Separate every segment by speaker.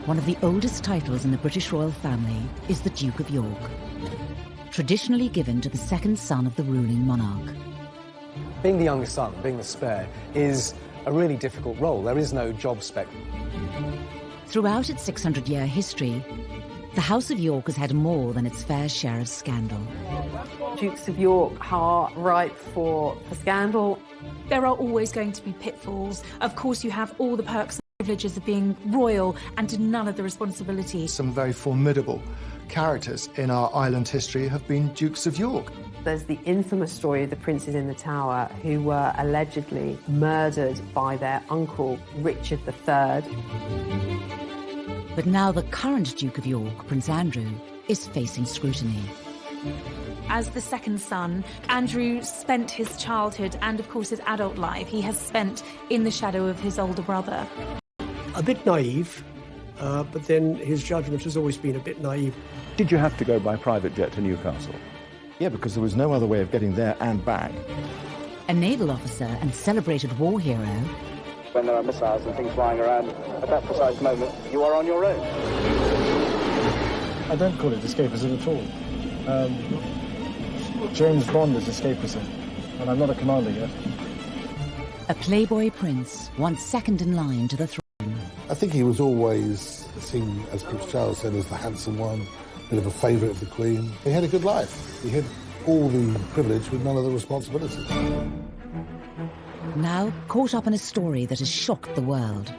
Speaker 1: one of the oldest titles in the British royal family is the Duke of York, traditionally given to the second son of the ruling monarch.
Speaker 2: Being the youngest son, being the spare, is a really difficult role. There is no job spec.
Speaker 1: Throughout its 600-year history, the House of York has had more than its fair share of scandal.
Speaker 3: Dukes of York are ripe for scandal.
Speaker 4: There are always going to be pitfalls. Of course, you have all the perks and privileges of being royal and none of the responsibilities.
Speaker 5: Some very formidable characters in our island history have been Dukes of York.
Speaker 3: There's the infamous story of the princes in the Tower who were allegedly murdered by their uncle, Richard III.
Speaker 1: But now the current Duke of York, Prince Andrew, is facing scrutiny.
Speaker 4: As the second son, Andrew spent his childhood and, of course, his adult life he has spent in the shadow of his older brother.
Speaker 6: A bit naive, but then his judgment has always been a bit naive.
Speaker 7: Did you have to go by private jet to Newcastle?
Speaker 8: Yeah, because there was no other way of getting there and back.
Speaker 1: A naval officer and celebrated war hero.
Speaker 9: When there are missiles and things flying around, at that precise moment, you are on your own.
Speaker 10: I don't call it escapism at all. James Bond is escapism, and I'm not a commander yet.
Speaker 1: A playboy prince, once second in line to the throne.
Speaker 11: I think he was always seen, as Prince Charles said, as the handsome one, a bit of a favourite of the Queen. He had a good life. He had all the privilege with none of the responsibility.
Speaker 1: Now caught up in a story that has shocked the world.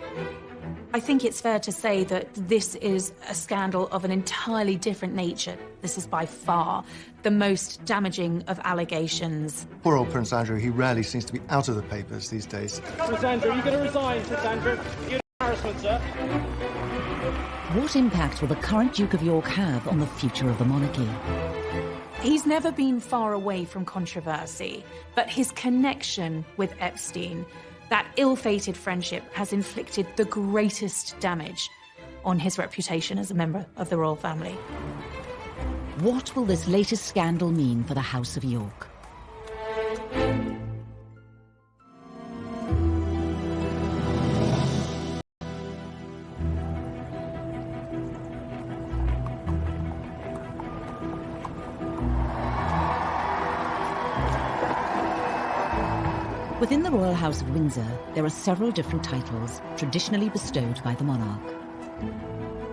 Speaker 4: I think it's fair to say that this is a scandal of an entirely different nature. This is by far the most damaging of allegations.
Speaker 5: Poor old Prince Andrew, he rarely seems to be out of the papers these days.
Speaker 9: Prince Andrew, you're going to resign, Prince Andrew. You're an embarrassment, sir.
Speaker 1: What impact will the current Duke of York have on the future of the monarchy?
Speaker 4: He's never been far away from controversy, but his connection with Epstein, that ill-fated friendship, has inflicted the greatest damage on his reputation as a member of the royal family.
Speaker 1: What will this latest scandal mean for the House of York? Within the Royal House of Windsor, there are several different titles traditionally bestowed by the monarch.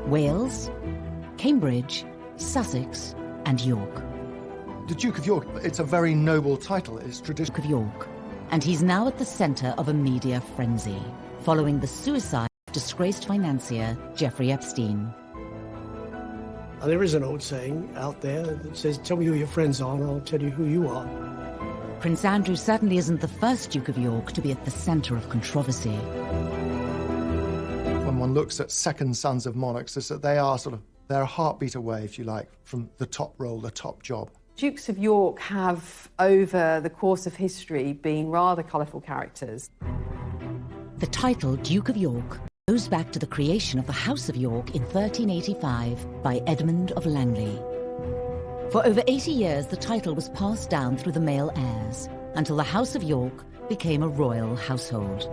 Speaker 1: Wales, Cambridge, Sussex, and York.
Speaker 5: The Duke of York, it's a very noble title. It's traditional.
Speaker 1: Duke of York, and he's now at the centre of a media frenzy, following the suicide of disgraced financier Jeffrey Epstein.
Speaker 6: And there is an old saying out there that says, tell me who your friends are and I'll tell you who you are.
Speaker 1: Prince Andrew certainly isn't the first Duke of York to be at the centre of controversy.
Speaker 5: When one looks at second sons of monarchs, is that they are they're a heartbeat away, if you like, from the top role, the top job.
Speaker 3: Dukes of York have, over the course of history, been rather colourful characters.
Speaker 1: The title Duke of York goes back to the creation of the House of York in 1385 by Edmund of Langley. For over 80 years, the title was passed down through the male heirs until the House of York became a royal household.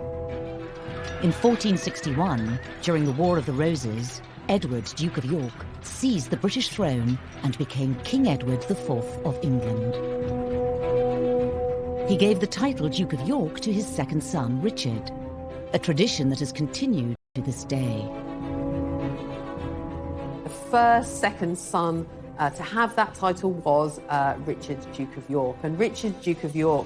Speaker 1: In 1461, during the War of the Roses, Edward, Duke of York, seized the British throne and became King Edward IV of England. He gave the title Duke of York to his second son, Richard, a tradition that has continued to this day.
Speaker 3: The first second son to have that title was Richard, Duke of York. And Richard, Duke of York,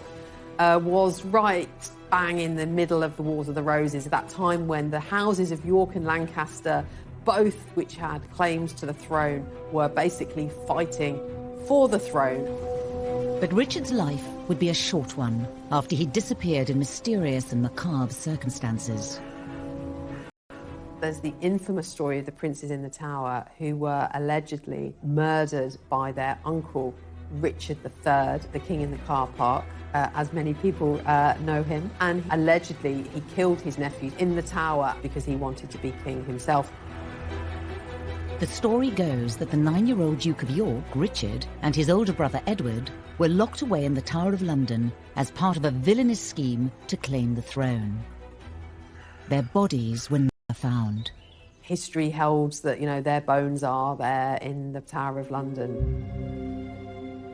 Speaker 3: was right bang in the middle of the Wars of the Roses, at that time when the houses of York and Lancaster, both which had claims to the throne, were basically fighting for the throne.
Speaker 1: But Richard's life would be a short one after he disappeared in mysterious and macabre circumstances.
Speaker 3: There's the infamous story of the princes in the Tower who were allegedly murdered by their uncle, Richard III, the king in the car park, as many people know him. And allegedly he killed his nephew in the Tower because he wanted to be king himself.
Speaker 1: The story goes that the 9-year-old Duke of York, Richard, and his older brother Edward were locked away in the Tower of London as part of a villainous scheme to claim the throne. Their bodies were never found.
Speaker 3: history holds that, their bones are there in the Tower of London.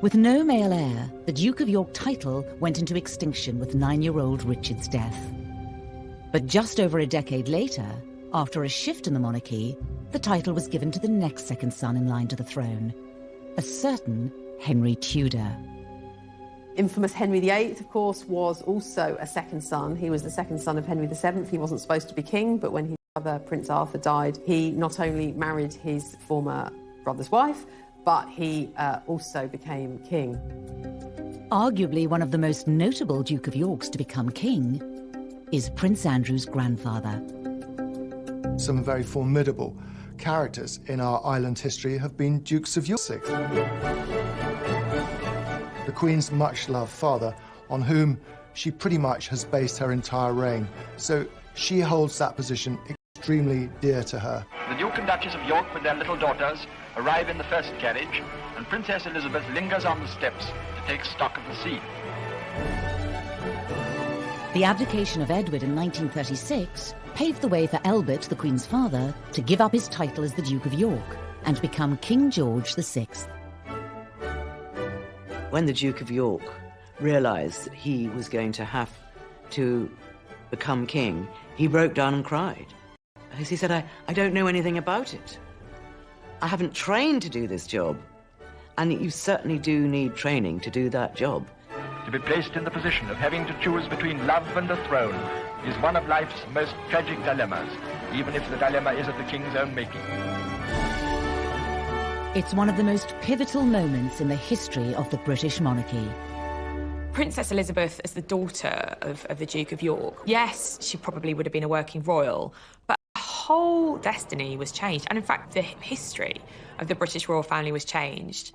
Speaker 1: With no male heir, the Duke of York title went into extinction with 9-year-old Richard's death. But just over a decade later, after a shift in the monarchy, the title was given to the next second son in line to the throne, a certain Henry Tudor.
Speaker 3: Infamous Henry VIII, of course, was also a second son. He was the second son of Henry VII. He wasn't supposed to be king, but when his brother, Prince Arthur, died, he not only married his former brother's wife, but he also became king.
Speaker 1: Arguably one of the most notable Duke of Yorks to become king is Prince Andrew's grandfather.
Speaker 5: Some very formidable characters in our island history have been Dukes of York. The Queen's much-loved father, on whom she pretty much has based her entire reign, so she holds that position extremely dear to her.
Speaker 12: The Duke and Duchess of York with their little daughters arrive in the first carriage, and Princess Elizabeth lingers on the steps to take stock of the scene.
Speaker 1: The abdication of Edward in 1936 paved the way for Albert, the Queen's father, to give up his title as the Duke of York and become King George VI.
Speaker 13: When the Duke of York realised that he was going to have to become king, he broke down and cried. Because he said, I don't know anything about it. I haven't trained to do this job. And you certainly do need training to do that job.
Speaker 12: To be placed in the position of having to choose between love and the throne is one of life's most tragic dilemmas, even if the dilemma is of the king's own making.
Speaker 1: It's one of the most pivotal moments in the history of the British monarchy.
Speaker 4: Princess Elizabeth, as the daughter of the Duke of York, yes, she probably would have been a working royal, but her whole destiny was changed. And in fact, the history of the British royal family was changed.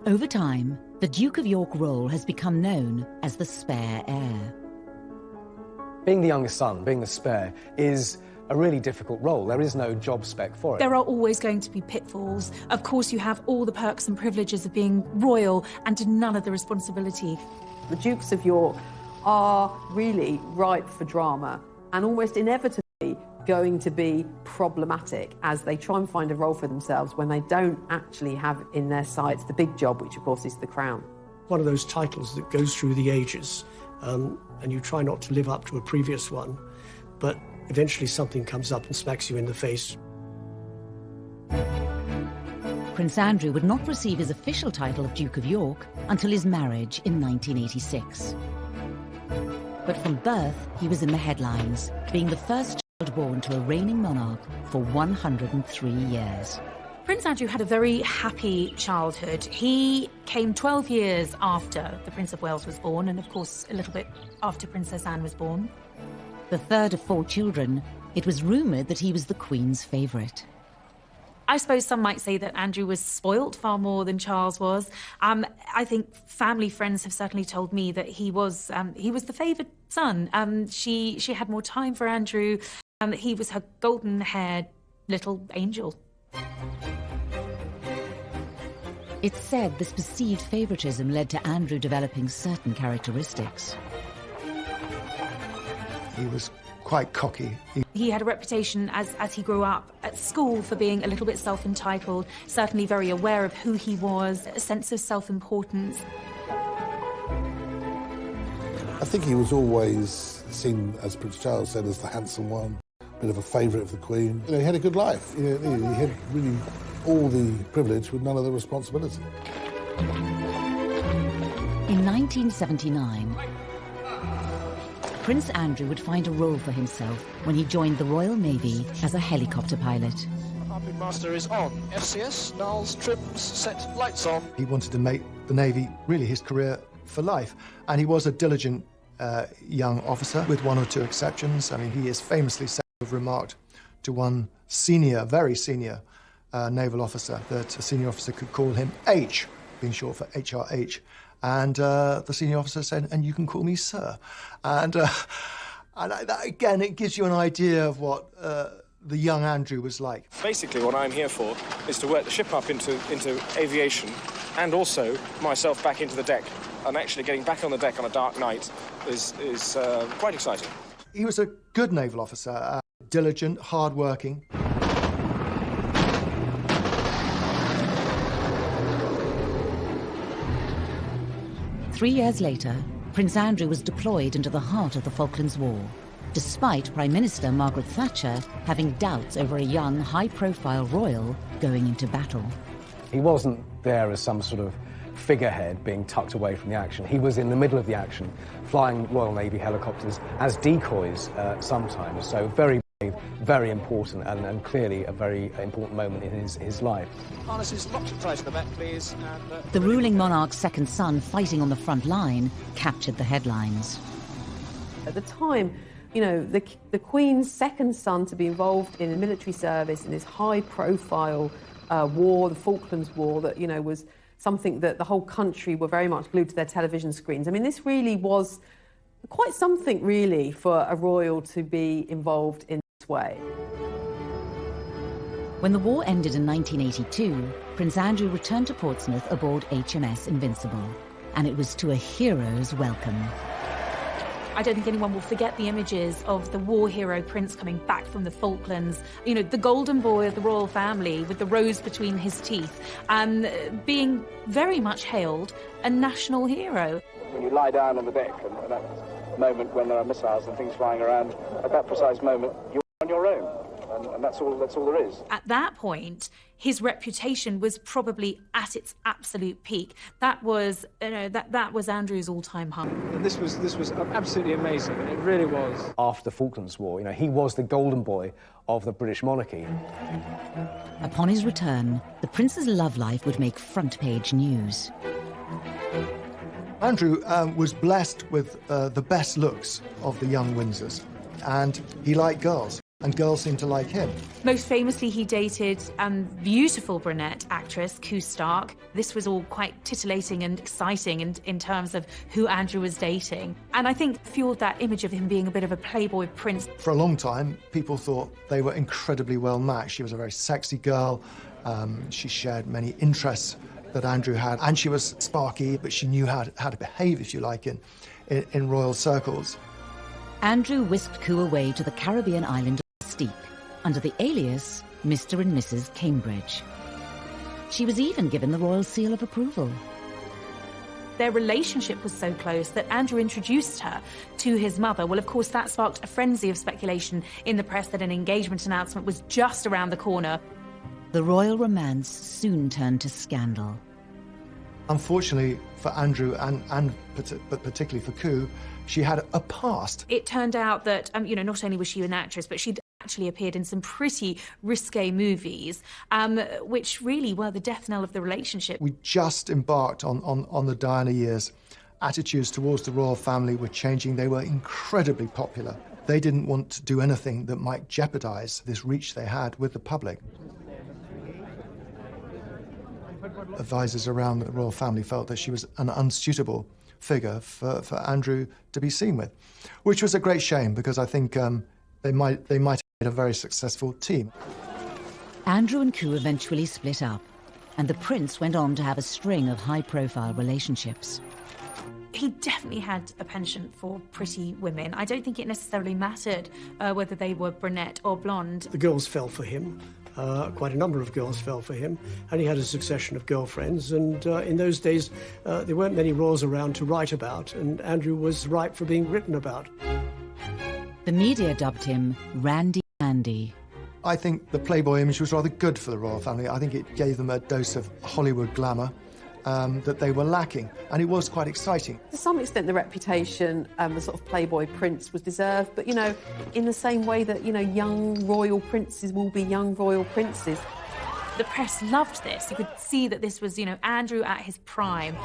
Speaker 1: Over time, the Duke of York role has become known as the spare heir.
Speaker 2: Being the youngest son, being the spare, is a really difficult role. There is no job spec for it.
Speaker 4: There are always going to be pitfalls. Of course, you have all the perks and privileges of being royal and none of the responsibility.
Speaker 3: The Dukes of York are really ripe for drama and almost inevitably going to be problematic as they try and find a role for themselves when they don't actually have in their sights the big job, which of course is the crown.
Speaker 6: One of those titles that goes through the ages, and you try not to live up to a previous one, but eventually something comes up and smacks you in the face.
Speaker 1: Prince Andrew would not receive his official title of Duke of York until his marriage in 1986. But from birth, he was in the headlines, being the first child born to a reigning monarch for 103 years.
Speaker 4: Prince Andrew had a very happy childhood. He came 12 years after the Prince of Wales was born, and of course a little bit after Princess Anne was born.
Speaker 1: The third of 4 children, it was rumoured that he was the Queen's favourite.
Speaker 4: I suppose some might say that Andrew was spoilt far more than Charles was. I think family friends have certainly told me that he was the favoured son. She had more time for Andrew. He was her golden-haired little angel.
Speaker 1: It's said this perceived favouritism led to Andrew developing certain characteristics.
Speaker 5: He was quite cocky.
Speaker 4: He had a reputation as he grew up at school for being a little bit self-entitled, certainly very aware of who he was, a sense of self-importance.
Speaker 11: I think he was always seen, as Prince Charles said, as the handsome one, a bit of a favourite of the Queen. He had a good life. He had really all the privilege with none of the responsibility.
Speaker 1: In 1979, Prince Andrew would find a role for himself when he joined the Royal Navy as a helicopter pilot.
Speaker 14: Harpoon Master is on. FCS, Niles, trims, set, lights on.
Speaker 5: He wanted to make the Navy really his career for life, and he was a diligent young officer, with 1 or 2 exceptions. I mean, he is famously said to have remarked to one senior, very senior naval officer that a senior officer could call him H, being short for HRH. And the senior officer said, "And you can call me sir." And that, again, it gives you an idea of what the young Andrew was like.
Speaker 10: Basically, what I'm here for is to work the ship up into aviation, and also myself back into the deck. And actually getting back on the deck on a dark night is quite exciting.
Speaker 5: He was a good naval officer, diligent, hard-working.
Speaker 1: 3 years later, Prince Andrew was deployed into the heart of the Falklands War, despite Prime Minister Margaret Thatcher having doubts over a young, high-profile royal going into battle.
Speaker 2: He wasn't there as some sort of figurehead being tucked away from the action. He was in the middle of the action, flying Royal Navy helicopters as decoys sometimes. So very brave, very important, and clearly a very important moment in his life.
Speaker 14: Harnesses locked tight to the back, please. And,
Speaker 1: The ruling monarch's second son fighting on the front line captured the headlines.
Speaker 3: At the time, you know, the Queen's second son to be involved in a military service in this high-profile war, the Falklands War, that, you know, was something that the whole country were very much glued to their television screens. I mean, this really was quite something, really, for a royal to be involved in this way.
Speaker 1: When the war ended in 1982, Prince Andrew returned to Portsmouth aboard HMS Invincible, and it was to a hero's welcome.
Speaker 4: I don't think anyone will forget the images of the war hero Prince coming back from the Falklands, you know, the golden boy of the royal family with the rose between his teeth, and being very much hailed a national hero.
Speaker 9: When you lie down on the deck, and at that moment when there are missiles and things flying around, at that precise moment, you're on your own. And that's all there is.
Speaker 4: At that point, his reputation was probably at its absolute peak. That was, you know, that was Andrew's all-time high.
Speaker 10: And this was absolutely amazing. It really was.
Speaker 2: After the Falklands War, you know, he was the golden boy of the British monarchy.
Speaker 1: Upon his return, the prince's love life would make front-page news.
Speaker 5: Andrew was blessed with the best looks of the young Windsors, and he liked girls. And girls seemed to like him.
Speaker 4: Most famously, he dated beautiful brunette actress Koo Stark. This was all quite titillating and exciting in terms of who Andrew was dating. And I think fueled that image of him being a bit of a playboy prince.
Speaker 5: For a long time, people thought they were incredibly well matched. She was a very sexy girl. She shared many interests that Andrew had. And she was sparky, but she knew how to behave, if you like, in royal circles.
Speaker 1: Andrew whisked Koo away to the Caribbean island of Steep, under the alias Mr. and Mrs. Cambridge. She was even given the royal seal of approval.
Speaker 4: Their relationship was so close that Andrew introduced her to his mother. Well, of course, that sparked a frenzy of speculation in the press that an engagement announcement was just around the corner.
Speaker 1: The royal romance soon turned to scandal.
Speaker 5: Unfortunately for Andrew but particularly for Koo, she had a past.
Speaker 4: It turned out that, you know, not only was she an actress, but she'd actually appeared in some pretty risque movies, which really were the death knell of the relationship.
Speaker 5: We just embarked on the Diana years. Attitudes towards the royal family were changing. They were incredibly popular. They didn't want to do anything that might jeopardize this reach they had with the public. Advisors around the royal family felt that she was an unsuitable figure for Andrew to be seen with, which was a great shame because I think they might have made a very successful team.
Speaker 1: Andrew and Koo eventually split up, and the prince went on to have a string of high-profile relationships.
Speaker 4: He definitely had a penchant for pretty women. I don't think it necessarily mattered whether they were brunette or blonde.
Speaker 6: The girls fell for him. Quite a number of girls fell for him, and he had a succession of girlfriends. And in those days, there weren't many royals around to write about, and Andrew was ripe for being written about.
Speaker 1: The media dubbed him Randy Andy.
Speaker 5: I think the Playboy image was rather good for the royal family. I think it gave them a dose of Hollywood glamour that they were lacking, and it was quite exciting.
Speaker 3: To some extent, the reputation, the sort of Playboy prince was deserved, but, you know, in the same way that, you know, young royal princes will be young royal princes.
Speaker 4: The press loved this. You could see that this was, you know, Andrew at his prime.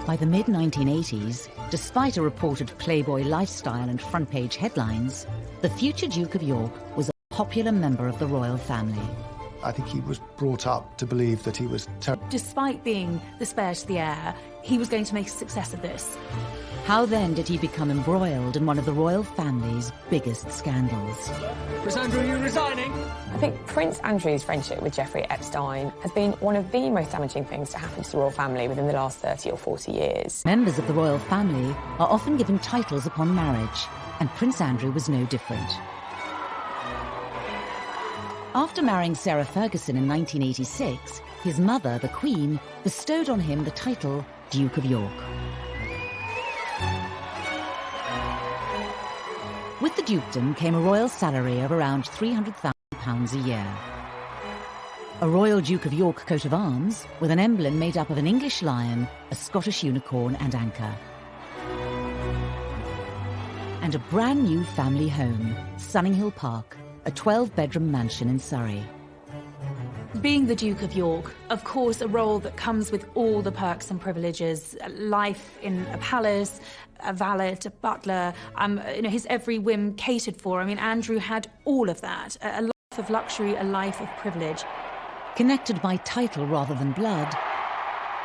Speaker 1: By the mid-1980s, despite a reported Playboy lifestyle and front-page headlines, the future Duke of York was a popular member of the royal family.
Speaker 5: I think he was brought up to believe that he was terrible.
Speaker 4: Despite being the spare to the heir, he was going to make a success of this.
Speaker 1: How then did he become embroiled in one of the royal family's biggest scandals?
Speaker 14: Prince Andrew, are you resigning?
Speaker 15: I think Prince Andrew's friendship with Jeffrey Epstein has been one of the most damaging things to happen to the royal family within the last 30 or 40 years.
Speaker 1: Members of the royal family are often given titles upon marriage, and Prince Andrew was no different. After marrying Sarah Ferguson in 1986, his mother, the Queen, bestowed on him the title Duke of York. With the dukedom came a royal salary of around £300,000 a year. A Royal Duke of York coat of arms with an emblem made up of an English lion, a Scottish unicorn and anchor. And a brand new family home, Sunninghill Park, a 12-bedroom mansion in Surrey.
Speaker 4: Being the Duke of York, of course, a role that comes with all the perks and privileges, life in a palace, a valet, a butler, his every whim catered for. I mean, Andrew had all of that, a life of luxury, a life of privilege.
Speaker 1: Connected by title rather than blood,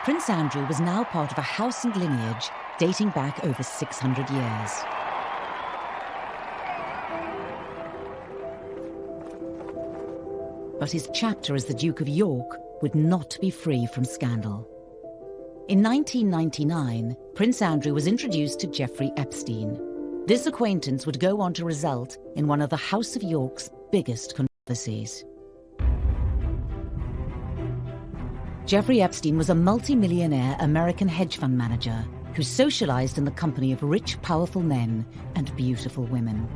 Speaker 1: Prince Andrew was now part of a house and lineage dating back over 600 years. But his chapter as the Duke of York would not be free from scandal. In 1999, Prince Andrew was introduced to Jeffrey Epstein. This acquaintance would go on to result in one of the House of York's biggest controversies. Jeffrey Epstein was a multi-millionaire American hedge fund manager who socialized in the company of rich, powerful men and beautiful women.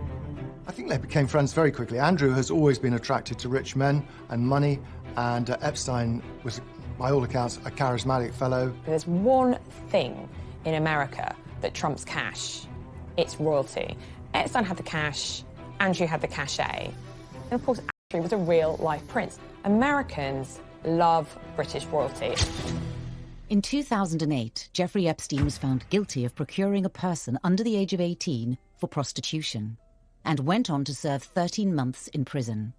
Speaker 5: I think they became friends very quickly. Andrew has always been attracted to rich men and money, and Epstein was, by all accounts, a charismatic fellow.
Speaker 15: There's one thing in America that trumps cash. It's royalty. Epstein had the cash, Andrew had the cachet. And of course, Andrew was a real-life prince. Americans love British royalty.
Speaker 1: In 2008, Jeffrey Epstein was found guilty of procuring a person under the age of 18 for prostitution, and went on to serve 13 months in prison.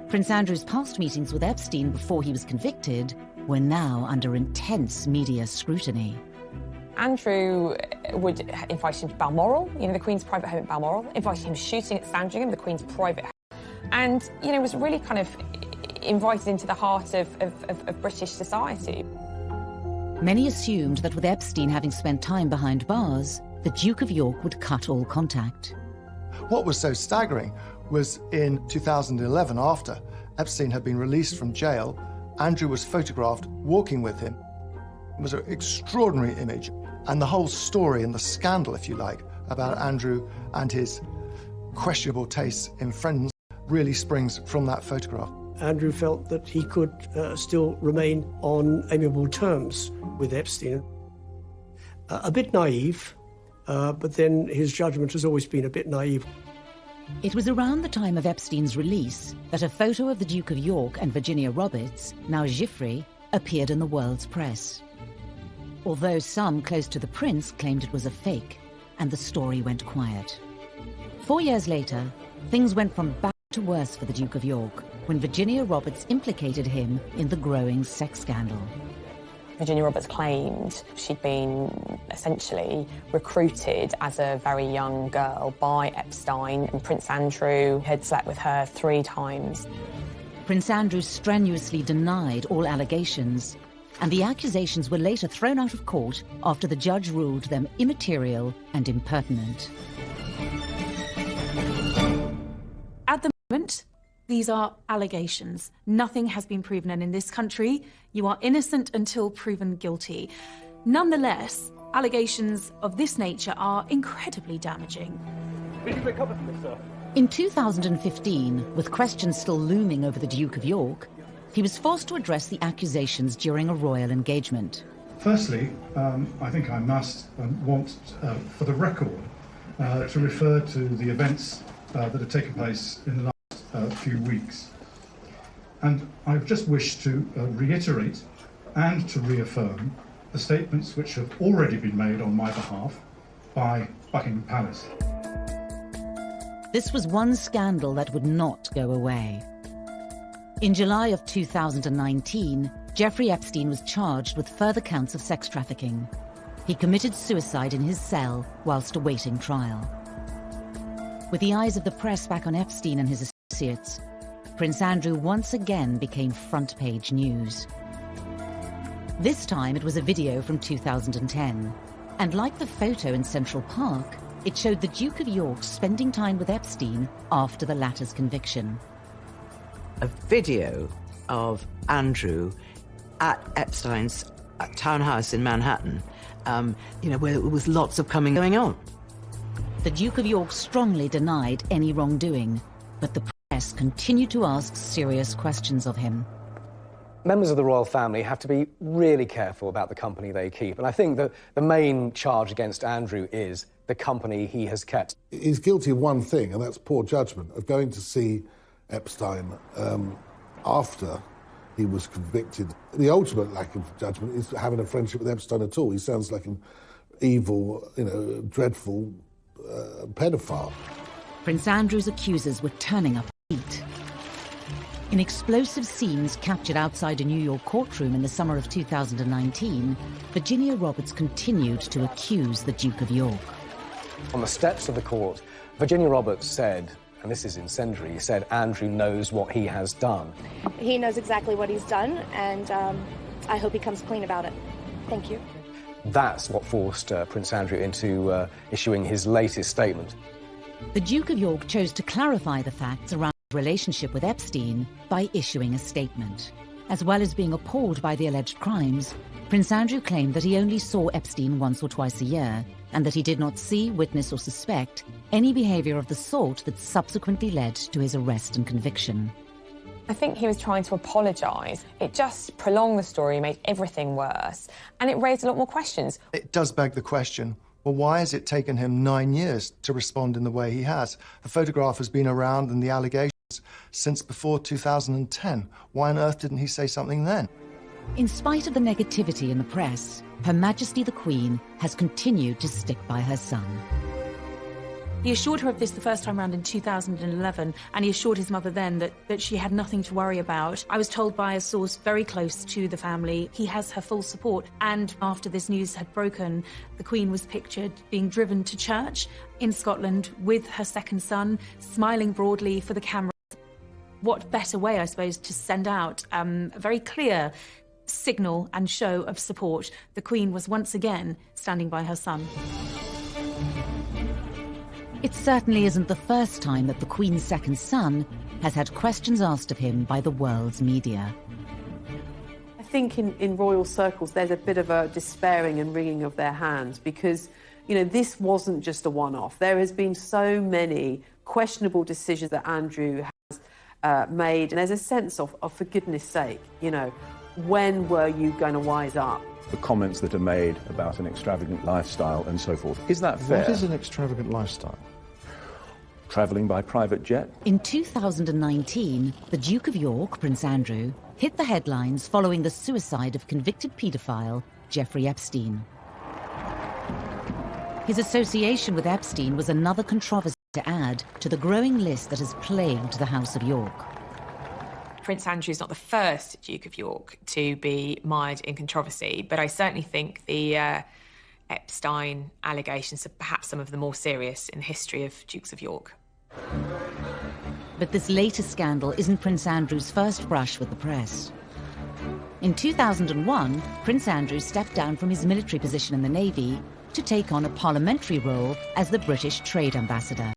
Speaker 1: Prince Andrew's past meetings with Epstein before he was convicted were now under intense media scrutiny.
Speaker 15: Andrew would invite him to Balmoral, the Queen's private home at Balmoral, invite him shooting at Sandringham, the Queen's private home, and, was really kind of invited into the heart of British society.
Speaker 1: Many assumed that with Epstein having spent time behind bars, the Duke of York would cut all contact.
Speaker 5: What was so staggering was in 2011, after Epstein had been released from jail, Andrew was photographed walking with him. It was an extraordinary image, and the whole story and the scandal, if you like, about Andrew and his questionable tastes in friends really springs from that photograph.
Speaker 6: Andrew felt that he could still remain on amiable terms with Epstein. A bit naive, but then his judgment has always been a bit naive.
Speaker 1: It was around the time of Epstein's release that a photo of the Duke of York and Virginia Roberts, now Giuffre, appeared in the world's press. Although some close to the prince claimed it was a fake, and the story went quiet. 4 years later, things went from bad to worse for the Duke of York when Virginia Roberts implicated him in the growing sex scandal.
Speaker 15: Virginia Roberts claimed she'd been essentially recruited as a very young girl by Epstein, and Prince Andrew had slept with her 3 times.
Speaker 1: Prince Andrew strenuously denied all allegations, and the accusations were later thrown out of court after the judge ruled them immaterial and impertinent.
Speaker 4: At the moment, these are allegations. Nothing has been proven, and in this country, you are innocent until proven guilty. Nonetheless, allegations of this nature are incredibly damaging.
Speaker 10: Did you recover from this, sir?
Speaker 1: In 2015, with questions still looming over the Duke of York, he was forced to address the accusations during a royal engagement.
Speaker 16: Firstly, I think I must and want, for the record, to refer to the events that have taken place in the last few weeks. And I just wish to reiterate and to reaffirm the statements which have already been made on my behalf by Buckingham Palace.
Speaker 1: This was one scandal that would not go away. In July of 2019, Jeffrey Epstein was charged with further counts of sex trafficking. He committed suicide in his cell whilst awaiting trial. With the eyes of the press back on Epstein and his associates, Prince Andrew once again became front-page news. This time it was a video from 2010, and like the photo in Central Park, it showed the Duke of York spending time with Epstein after the latter's conviction.
Speaker 13: a video of Andrew at Epstein's townhouse in Manhattan, where there was lots of going on.
Speaker 1: The Duke of York strongly denied any wrongdoing, but the press continued to ask serious questions of him.
Speaker 2: Members of the royal family have to be really careful about the company they keep, and I think that the main charge against Andrew is the company he has kept.
Speaker 11: He's guilty of one thing, and that's poor judgment, of going to see Epstein after he was convicted. The ultimate lack of judgment is having a friendship with Epstein at all. He sounds like an evil, dreadful pedophile.
Speaker 1: Prince Andrew's accusers were turning up heat. In explosive scenes captured outside a New York courtroom in the summer of 2019, Virginia Roberts continued to accuse the Duke of York.
Speaker 2: On the steps of the court, Virginia Roberts said, and this is incendiary, said Andrew knows what he has done.
Speaker 17: He knows exactly what he's done, and I hope he comes clean about it. Thank you.
Speaker 2: That's what forced Prince Andrew into issuing his latest statement.
Speaker 1: The Duke of York chose to clarify the facts around his relationship with Epstein by issuing a statement. As well as being appalled by the alleged crimes, Prince Andrew claimed that he only saw Epstein once or twice a year, and that he did not see, witness or suspect any behaviour of the sort that subsequently led to his arrest and conviction.
Speaker 15: I think he was trying to apologise. It just prolonged the story, made everything worse, and it raised a lot more questions.
Speaker 5: It does beg the question, well, why has it taken him 9 years to respond in the way he has? The photograph has been around and the allegations since before 2010. Why on earth didn't he say something then?
Speaker 1: In spite of the negativity in the press, Her Majesty the Queen has continued to stick by her son.
Speaker 4: He assured her of this the first time round in 2011, and he assured his mother then that she had nothing to worry about. I was told by a source very close to the family he has her full support, and after this news had broken, the Queen was pictured being driven to church in Scotland with her second son, smiling broadly for the camera. What better way, I suppose, to send out a very clear signal and show of support? The Queen was once again standing by her son.
Speaker 1: It certainly isn't the first time that the Queen's second son has had questions asked of him by the world's media.
Speaker 3: I think in royal circles there's a bit of a despairing and wringing of their hands because, this wasn't just a one-off. There has been so many questionable decisions that Andrew has made, and there's a sense of for goodness sake, when were you going to wise up?
Speaker 7: The comments that are made about an extravagant lifestyle and so forth. Is that fair?
Speaker 8: What is an extravagant lifestyle?
Speaker 7: Travelling by private jet?
Speaker 1: In 2019, the Duke of York, Prince Andrew, hit the headlines following the suicide of convicted paedophile Jeffrey Epstein. His association with Epstein was another controversy to add to the growing list that has plagued the House of York.
Speaker 15: Prince Andrew's not the first Duke of York to be mired in controversy, but I certainly think the Epstein allegations are perhaps some of the more serious in the history of Dukes of York.
Speaker 1: But this latest scandal isn't Prince Andrew's first brush with the press. In 2001, Prince Andrew stepped down from his military position in the Navy to take on a parliamentary role as the British Trade Ambassador.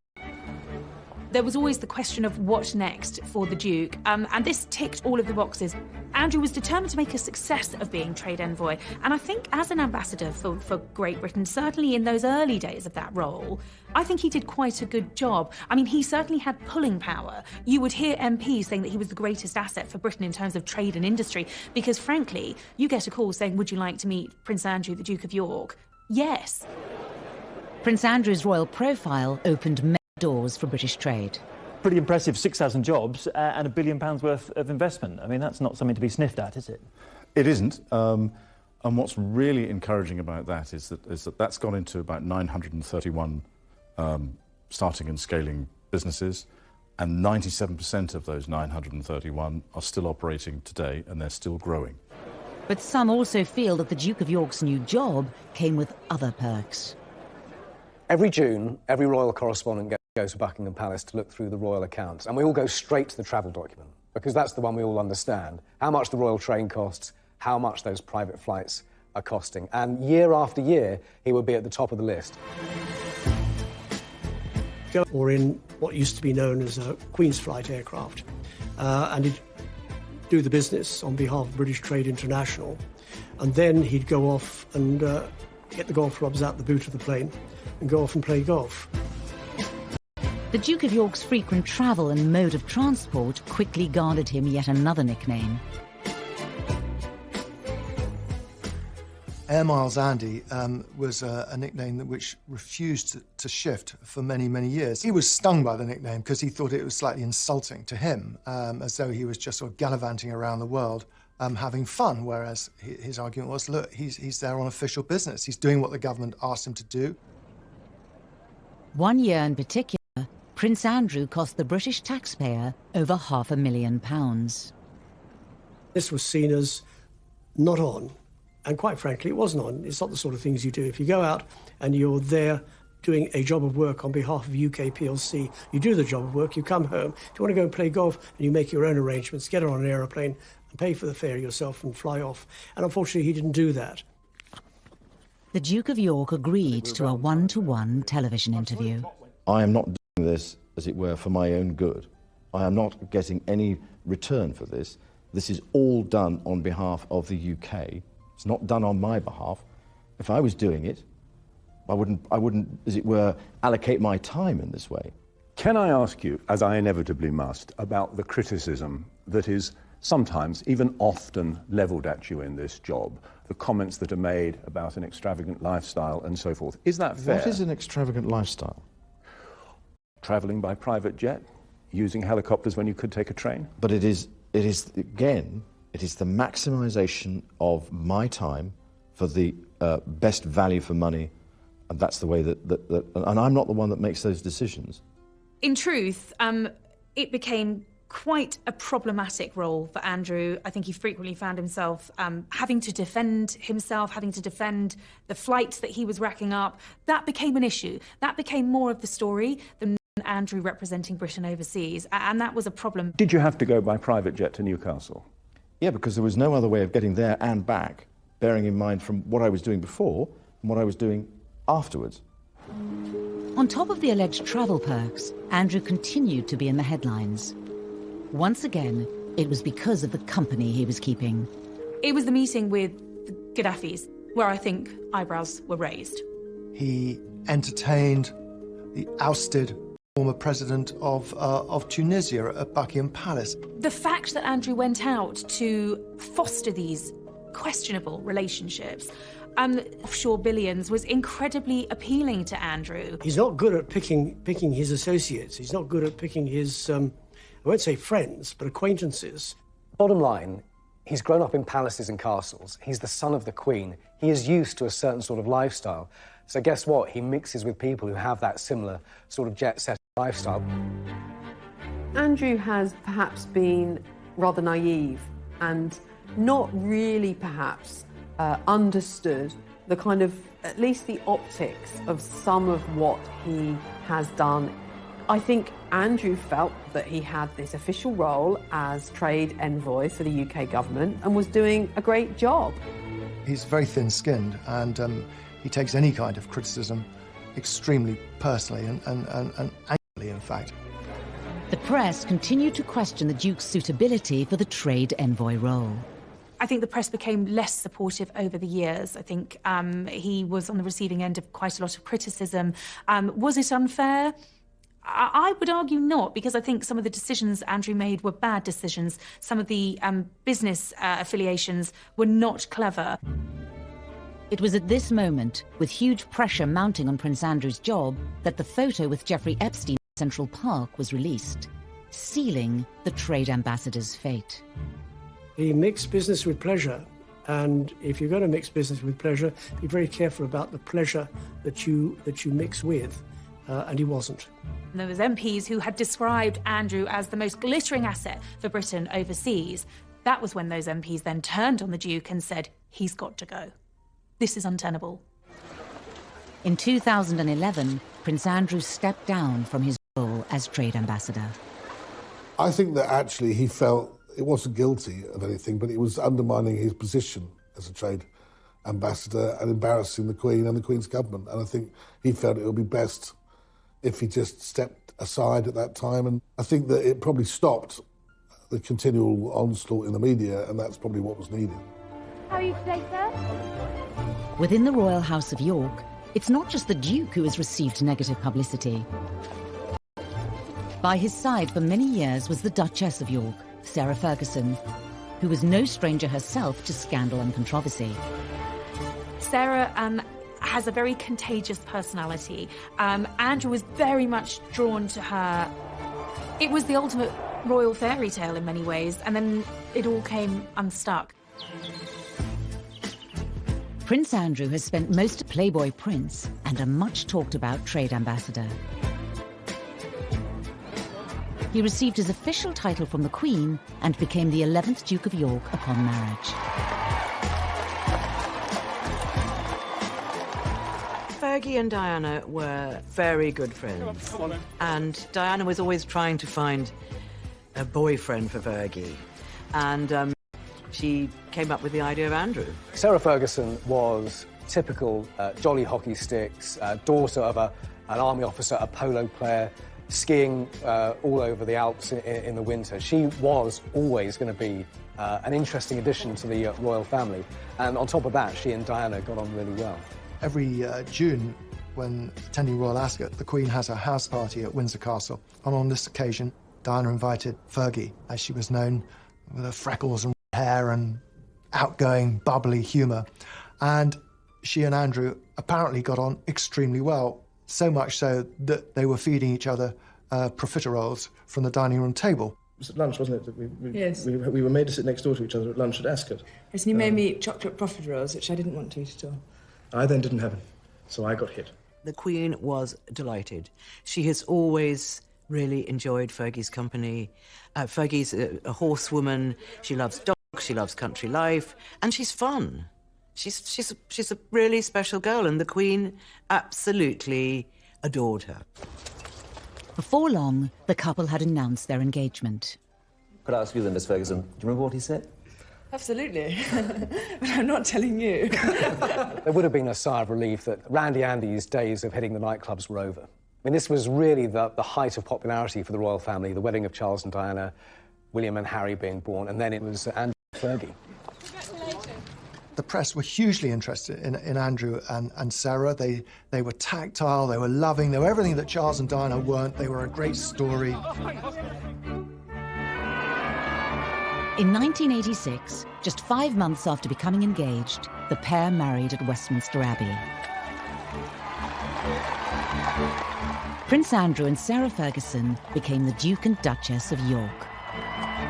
Speaker 4: There was always the question of what next for the Duke, and this ticked all of the boxes. Andrew was determined to make a success of being trade envoy, and I think as an ambassador for Great Britain, certainly in those early days of that role, I think he did quite a good job. I mean, he certainly had pulling power. You would hear MPs saying that he was the greatest asset for Britain in terms of trade and industry, because frankly, you get a call saying, would you like to meet Prince Andrew, the Duke of York? Yes.
Speaker 1: Prince Andrew's royal profile opened many doors for British trade.
Speaker 18: Pretty impressive, 6,000 jobs and £1 billion worth of investment. I mean, that's not something to be sniffed at, is it?
Speaker 8: It isn't. And what's really encouraging about that is that that's gone into about 931 starting and scaling businesses, and 97% of those 931 are still operating today, and they're still growing.
Speaker 1: But some also feel that the Duke of York's new job came with other perks.
Speaker 2: Every June, every royal correspondent goes to Buckingham Palace to look through the royal accounts, and we all go straight to the travel document, because that's the one we all understand. How much the royal train costs, how much those private flights are costing. And year after year, he would be at the top of the list.
Speaker 6: Or in what used to be known as a Queen's Flight aircraft. and he'd do the business on behalf of British Trade International, and then he'd go off and get the golf clubs out the boot of the plane and go off and play golf.
Speaker 1: The Duke of York's frequent travel and mode of transport quickly garnered him yet another nickname.
Speaker 5: Air Miles Andy was a nickname which refused to shift for many, many years. He was stung by the nickname because he thought it was slightly insulting to him, as though he was just sort of gallivanting around the world, having fun, whereas his argument was, look, he's there on official business. He's doing what the government asked him to do.
Speaker 1: One year in particular, Prince Andrew cost the British taxpayer over £500,000.
Speaker 6: This was seen as not on. And quite frankly, it wasn't on. It's not the sort of things you do. If you go out and you're there doing a job of work on behalf of UK PLC, you do the job of work, you come home. If you want to go and play golf, and you make your own arrangements, get on an aeroplane and pay for the fare yourself and fly off. And unfortunately, he didn't do that.
Speaker 1: The Duke of York agreed to a one-to-one television interview.
Speaker 7: I am not doing this, as it were, for my own good. I am not getting any return for this. This is all done on behalf of the UK. It's not done on my behalf. If I was doing it, I wouldn't, as it were, allocate my time in this way.
Speaker 19: Can I ask you, as I inevitably must, about the criticism that is sometimes, even often, levelled at you in this job, the comments that are made about an extravagant lifestyle and so forth? Is that fair?
Speaker 7: What is an extravagant lifestyle?
Speaker 19: Travelling by private jet, using helicopters when you could take a train?
Speaker 7: But it is again, it is the maximisation of my time for the best value for money, and that's the way that and I'm not the one that makes those decisions.
Speaker 4: In truth, it became quite a problematic role for Andrew. I think he frequently found himself having to defend himself, having to defend the flights that he was racking up. That became an issue. That became more of the story than Andrew representing Britain overseas, and that was a problem.
Speaker 19: Did you have to go by private jet to Newcastle?
Speaker 7: Yeah, because there was no other way of getting there and back, bearing in mind from what I was doing before and what I was doing afterwards.
Speaker 1: On top of the alleged travel perks, Andrew continued to be in the headlines. Once again, it was because of the company he was keeping.
Speaker 4: It was the meeting with the Gaddafis where I think eyebrows were raised.
Speaker 5: He entertained the ousted former president of Tunisia at Buckingham Palace.
Speaker 4: The fact that Andrew went out to foster these questionable relationships, offshore billions, was incredibly appealing to Andrew.
Speaker 6: He's not good at picking his associates. He's not good at picking his, I won't say friends, but acquaintances.
Speaker 2: Bottom line, he's grown up in palaces and castles. He's the son of the Queen. He is used to a certain sort of lifestyle. So guess what? He mixes with people who have that similar sort of jet-set lifestyle.
Speaker 3: Andrew has perhaps been rather naive and not really perhaps understood the kind of, at least the optics of some of what he has done. I think Andrew felt that he had this official role as trade envoy for the UK government and was doing a great job.
Speaker 5: He's very thin-skinned, and he takes any kind of criticism extremely personally and angrily, in fact.
Speaker 1: The press continued to question the Duke's suitability for the trade envoy role.
Speaker 4: I think the press became less supportive over the years. I think he was on the receiving end of quite a lot of criticism. Was it unfair? I would argue not, because I think some of the decisions Andrew made were bad decisions. Some of the business affiliations were not clever.
Speaker 1: It was at this moment, with huge pressure mounting on Prince Andrew's job, that the photo with Jeffrey Epstein in Central Park was released, sealing the trade ambassador's fate.
Speaker 6: He mixed business with pleasure, and if you're going to mix business with pleasure, be very careful about the pleasure that you mix with, and he wasn't.
Speaker 4: There was MPs who had described Andrew as the most glittering asset for Britain overseas. That was when those MPs then turned on the Duke and said, he's got to go. This is untenable.
Speaker 1: In 2011, Prince Andrew stepped down from his role as trade ambassador.
Speaker 11: I think that actually he felt it wasn't guilty of anything, but it was undermining his position as a trade ambassador and embarrassing the Queen and the Queen's government. And I think he felt it would be best if he just stepped aside at that time. And I think that it probably stopped the continual onslaught in the media, and that's probably what was needed.
Speaker 17: How are you today, sir?
Speaker 1: Within the royal house of York, it's not just the Duke who has received negative publicity. By his side for many years was the Duchess of York, Sarah Ferguson, who was no stranger herself to scandal and controversy.
Speaker 4: Sarah has a very contagious personality. Andrew was very much drawn to her. It was the ultimate royal fairy tale in many ways, and then it all came unstuck.
Speaker 1: Prince Andrew has spent most of Playboy Prince and a much-talked-about trade ambassador. He received his official title from the Queen and became the 11th Duke of York upon marriage.
Speaker 13: Fergie and Diana were very good friends. And Diana was always trying to find a boyfriend for Fergie. And she came up with the idea of Andrew.
Speaker 2: Sarah Ferguson was typical jolly hockey sticks, daughter of an army officer, a polo player, skiing all over the Alps in the winter. She was always going to be an interesting addition to the royal family. And on top of that, she and Diana got on really well.
Speaker 5: Every June, when attending royal ascot, the Queen has a house party at Windsor Castle. And on this occasion, Diana invited Fergie, as she was known, with her freckles and hair and outgoing, bubbly humour. And she and Andrew apparently got on extremely well, so much so that they were feeding each other profiteroles from the dining room table.
Speaker 10: It was at lunch, wasn't it?
Speaker 20: Yes.
Speaker 10: We were made to sit next door to each other at lunch at Ascot.
Speaker 20: Yes, and you made me eat chocolate profiteroles, which I didn't want to eat at all.
Speaker 10: I then didn't have it, so I got hit.
Speaker 13: The Queen was delighted. She has always really enjoyed Fergie's company. Fergie's a horsewoman. She loves dogs, she loves country life, and she's fun. She's a really special girl, and the Queen absolutely adored her.
Speaker 1: Before long, the couple had announced their engagement.
Speaker 21: Could I ask you then, Miss Ferguson, do you remember what he said?
Speaker 20: Absolutely. But I'm not telling you.
Speaker 2: There would have been a sigh of relief that Randy Andy's days of hitting the nightclubs were over. I mean, this was really the height of popularity for the royal family, the wedding of Charles and Diana, William and Harry being born, and then it was Andrew and Fergie.
Speaker 5: The press were hugely interested in Andrew and Sarah. They were tactile, they were loving, they were everything that Charles and Diana weren't. They were a great story.
Speaker 1: In 1986, just 5 months after becoming engaged, the pair married at Westminster Abbey. Prince Andrew and Sarah Ferguson became the Duke and Duchess of York.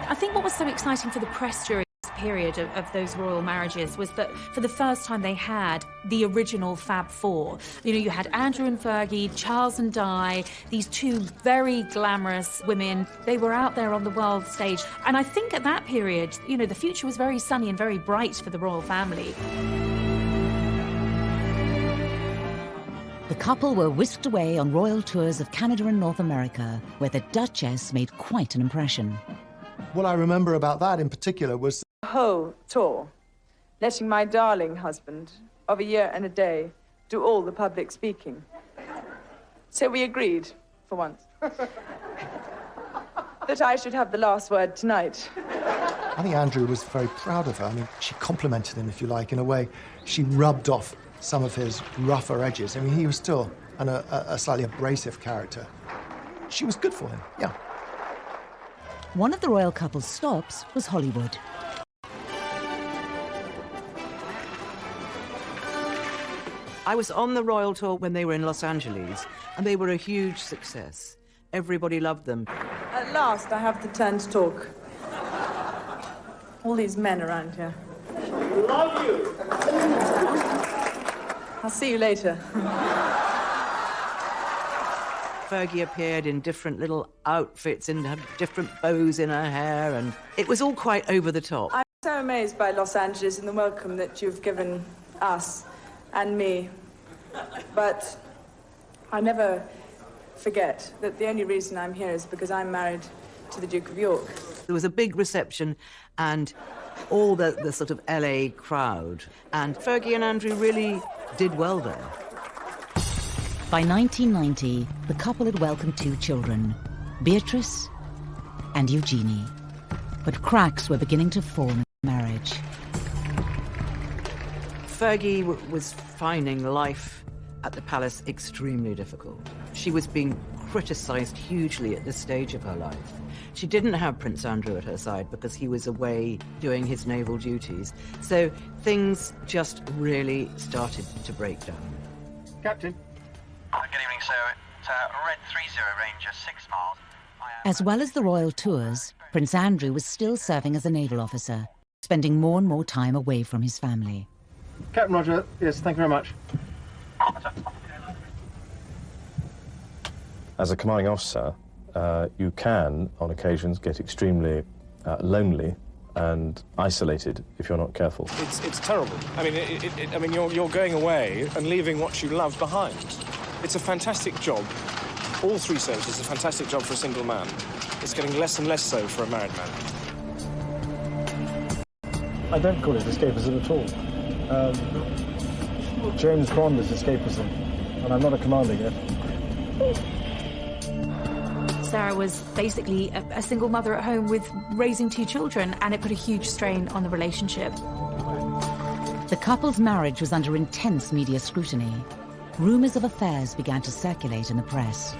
Speaker 4: I think what was so exciting for the press during this period of those royal marriages was that for the first time they had the original Fab Four. You know, you had Andrew and Fergie, Charles and Di, these two very glamorous women. They were out there on the world stage. And I think at that period, you know, the future was very sunny and very bright for the royal family.
Speaker 1: The couple were whisked away on royal tours of Canada and North America, where the Duchess made quite an impression.
Speaker 5: What I remember about that in particular was
Speaker 20: The whole tour, letting my darling husband of a year and a day do all the public speaking. So we agreed, for once, that I should have the last word tonight.
Speaker 5: I think Andrew was very proud of her. I mean, she complimented him, if you like, in a way. She rubbed off some of his rougher edges. I mean, he was still a slightly abrasive character. She was good for him, yeah.
Speaker 1: One of the royal couple's stops was Hollywood.
Speaker 13: I was on the royal tour when they were in Los Angeles, and they were a huge success. Everybody loved them.
Speaker 20: At last, I have the turn to talk. All these men around here.
Speaker 14: Love you.
Speaker 20: I'll see you later.
Speaker 13: Fergie appeared in different little outfits and had different bows in her hair, and it was all quite over the top.
Speaker 20: I'm so amazed by Los Angeles and the welcome that you've given us and me. But I never forget that the only reason I'm here is because I'm married to the Duke of York.
Speaker 13: There was a big reception and all the sort of LA crowd, and Fergie and Andrew really did well there.
Speaker 1: By 1990, the couple had welcomed 2 children, Beatrice and Eugenie. but cracks were beginning to form in the marriage.
Speaker 13: Fergie was finding life at the palace extremely difficult. She was being criticised hugely at this stage of her life. She didn't have Prince Andrew at her side because he was away doing his naval duties. So things just really started to break down.
Speaker 10: Captain.
Speaker 12: Good evening, sir. It's Red 30 Ranger, 6 miles.
Speaker 1: As well as the royal tours, Prince Andrew was still serving as a naval officer, spending more and more time away from his family.
Speaker 10: Captain Roger, yes, thank you very much.
Speaker 22: As a commanding officer, you can, on occasions, get extremely lonely and isolated if you're not careful.
Speaker 10: It's terrible. I mean, you're going away and leaving what you love behind. It's a fantastic job. All 3 services is a fantastic job for a single man. It's getting less and less so for a married man.
Speaker 18: I don't call it escapism at all. James Bond is escapism, and I'm not a commander yet.
Speaker 4: Sarah was basically a single mother at home with raising 2 children, and it put a huge strain on the relationship.
Speaker 1: The couple's marriage was under intense media scrutiny. Rumours of affairs began to circulate in the press.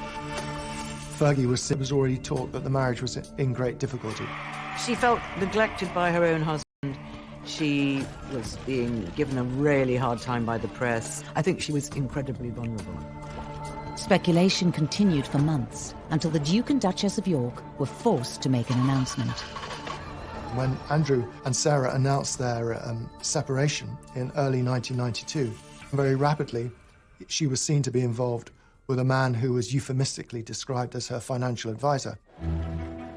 Speaker 5: Fergie was already taught that the marriage was in great difficulty.
Speaker 13: She felt neglected by her own husband. She was being given a really hard time by the press. I think she was incredibly vulnerable.
Speaker 1: Speculation continued for months until the Duke and Duchess of York were forced to make an announcement.
Speaker 5: When Andrew and Sarah announced their separation in early 1992, very rapidly she was seen to be involved with a man who was euphemistically described as her financial advisor.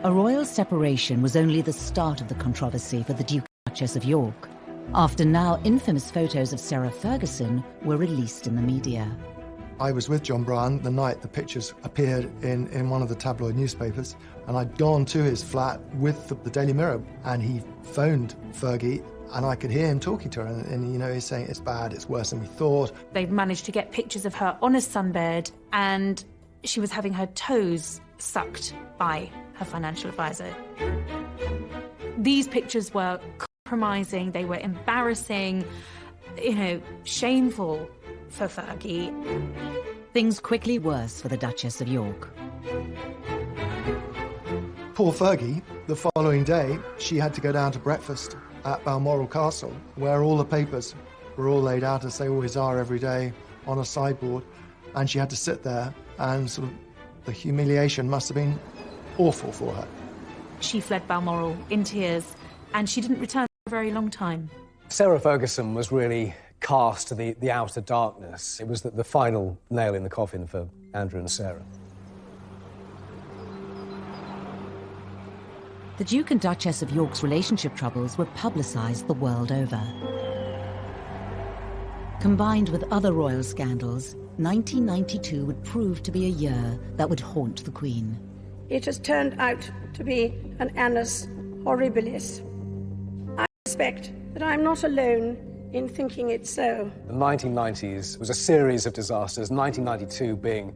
Speaker 1: A royal separation was only the start of the controversy for the Duke and Duchess of York, after now infamous photos of Sarah Ferguson were released in the media.
Speaker 5: I was with John Bryan the night the pictures appeared in one of the tabloid newspapers, and I'd gone to his flat with the Daily Mirror, and he phoned Fergie, and I could hear him talking to her, and you know, he's saying, it's bad, it's worse than we thought.
Speaker 4: They'd managed to get pictures of her on a sunbed, and she was having her toes sucked by her financial advisor. These pictures were compromising, they were embarrassing, you know, shameful for Fergie.
Speaker 1: Things quickly worse for the Duchess of York.
Speaker 5: Poor Fergie, the following day, she had to go down to breakfast at Balmoral Castle, where all the papers were all laid out, as they always are every day, on a sideboard, and she had to sit there, and sort of the humiliation must have been awful for her.
Speaker 4: She fled Balmoral in tears, and she didn't return for a very long time.
Speaker 2: Sarah Ferguson was really cast to the outer darkness. It was the final nail in the coffin for Andrew and Sarah.
Speaker 1: The Duke and Duchess of York's relationship troubles were publicised the world over. Combined with other royal scandals, 1992 would prove to be a year that would haunt the Queen.
Speaker 23: It has turned out to be an annus horribilis. I suspect that I'm not alone in thinking it so.
Speaker 2: The 1990s was a series of disasters, 1992 being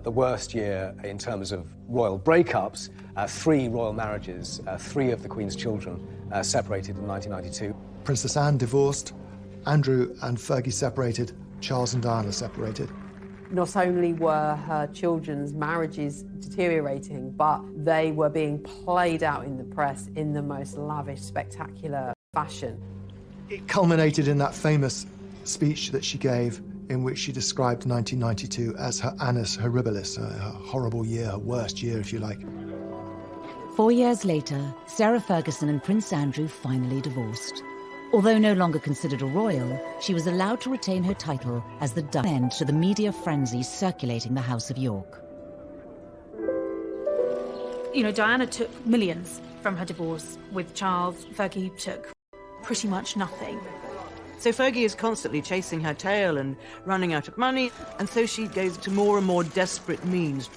Speaker 2: the worst year in terms of royal breakups. 3 royal marriages, 3 of the Queen's children separated in 1992.
Speaker 5: Princess Anne divorced, Andrew and Fergie separated, Charles and Diana separated.
Speaker 3: Not only were her children's marriages deteriorating, but they were being played out in the press in the most lavish, spectacular fashion.
Speaker 5: It culminated in that famous speech that she gave, in which she described 1992 as her annus horribilis, her horrible year, her worst year, if you like.
Speaker 1: 4 years later, Sarah Ferguson and Prince Andrew finally divorced. Although no longer considered a royal, she was allowed to retain her title as the end to the media frenzy circulating the House of York.
Speaker 4: You know, Diana took millions from her divorce with Charles. Fergie took pretty much nothing.
Speaker 13: So Fergie is constantly chasing her tail and running out of money, and so she goes to more and more desperate means.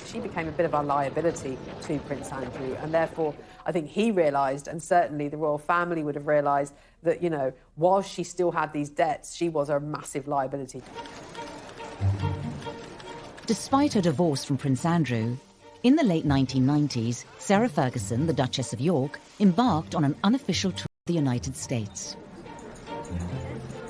Speaker 3: She became a bit of a liability to Prince Andrew, and therefore I think he realised, and certainly the royal family would have realised, that, you know, while she still had these debts, she was a massive liability.
Speaker 1: Despite her divorce from Prince Andrew, In the late 1990s, Sarah Ferguson, the Duchess of York, embarked on an unofficial tour of the United States.